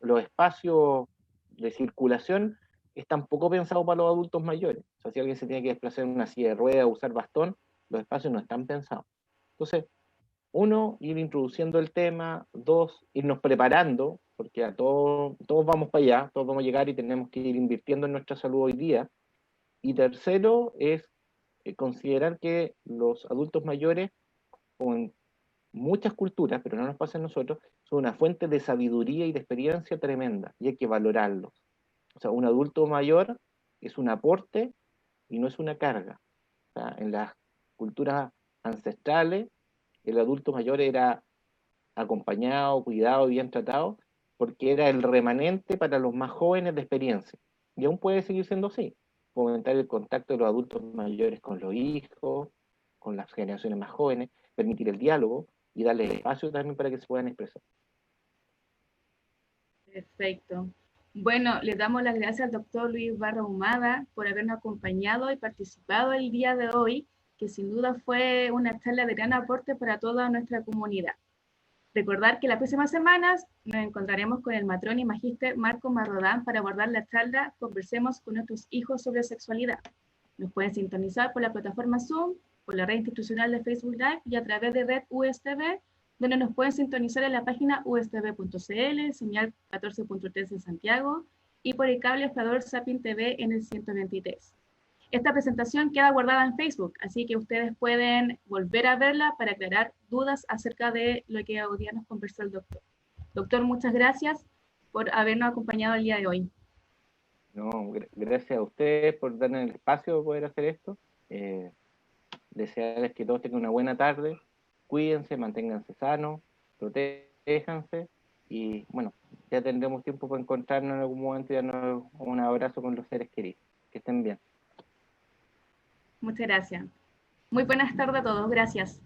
Speaker 2: los espacios de circulación, están poco pensados para los adultos mayores. O sea, si alguien se tiene que desplazar en una silla de ruedas o usar bastón, los espacios no están pensados. Entonces, uno, ir introduciendo el tema; dos, irnos preparando, porque todos vamos para allá, todos vamos a llegar y tenemos que ir invirtiendo en nuestra salud hoy día. Y tercero, es considerar que los adultos mayores, con muchas culturas, pero no nos pasa a nosotros, son una fuente de sabiduría y de experiencia tremenda, y hay que valorarlos. O sea, un adulto mayor es un aporte y no es una carga. O sea, en las culturas ancestrales, el adulto mayor era acompañado, cuidado, bien tratado, porque era el remanente para los más jóvenes de experiencia. Y aún puede seguir siendo así. Fomentar el contacto de los adultos mayores con los hijos, con las generaciones más jóvenes, permitir el diálogo y darles espacio también para que se puedan expresar.
Speaker 1: Perfecto. Bueno, le damos las gracias al doctor Luis Barra Humada por habernos acompañado y participado el día de hoy, que sin duda fue una charla de gran aporte para toda nuestra comunidad. Recordar que las próximas semanas nos encontraremos con el matrón y magíster Marco Marrodán para abordar la charla Conversemos con nuestros hijos sobre sexualidad. Nos pueden sintonizar por la plataforma Zoom, por la red institucional de Facebook Live y a través de Red USTV, donde nos pueden sintonizar en la página ustv.cl, señal 14.3 en Santiago, y por el cable operador Sapin TV en el 123. Esta presentación queda guardada en Facebook, así que ustedes pueden volver a verla para aclarar dudas acerca de lo que hoy día nos conversó el doctor. Doctor, muchas gracias por habernos acompañado el día de hoy.
Speaker 2: No, gracias a ustedes por darnos el espacio de poder hacer esto. Desearles que todos tengan una buena tarde, cuídense, manténganse sanos, protéjanse y bueno, ya tendremos tiempo para encontrarnos en algún momento y darnos un abrazo con los seres queridos. Que estén bien.
Speaker 1: Muchas gracias. Muy buenas tardes a todos. Gracias.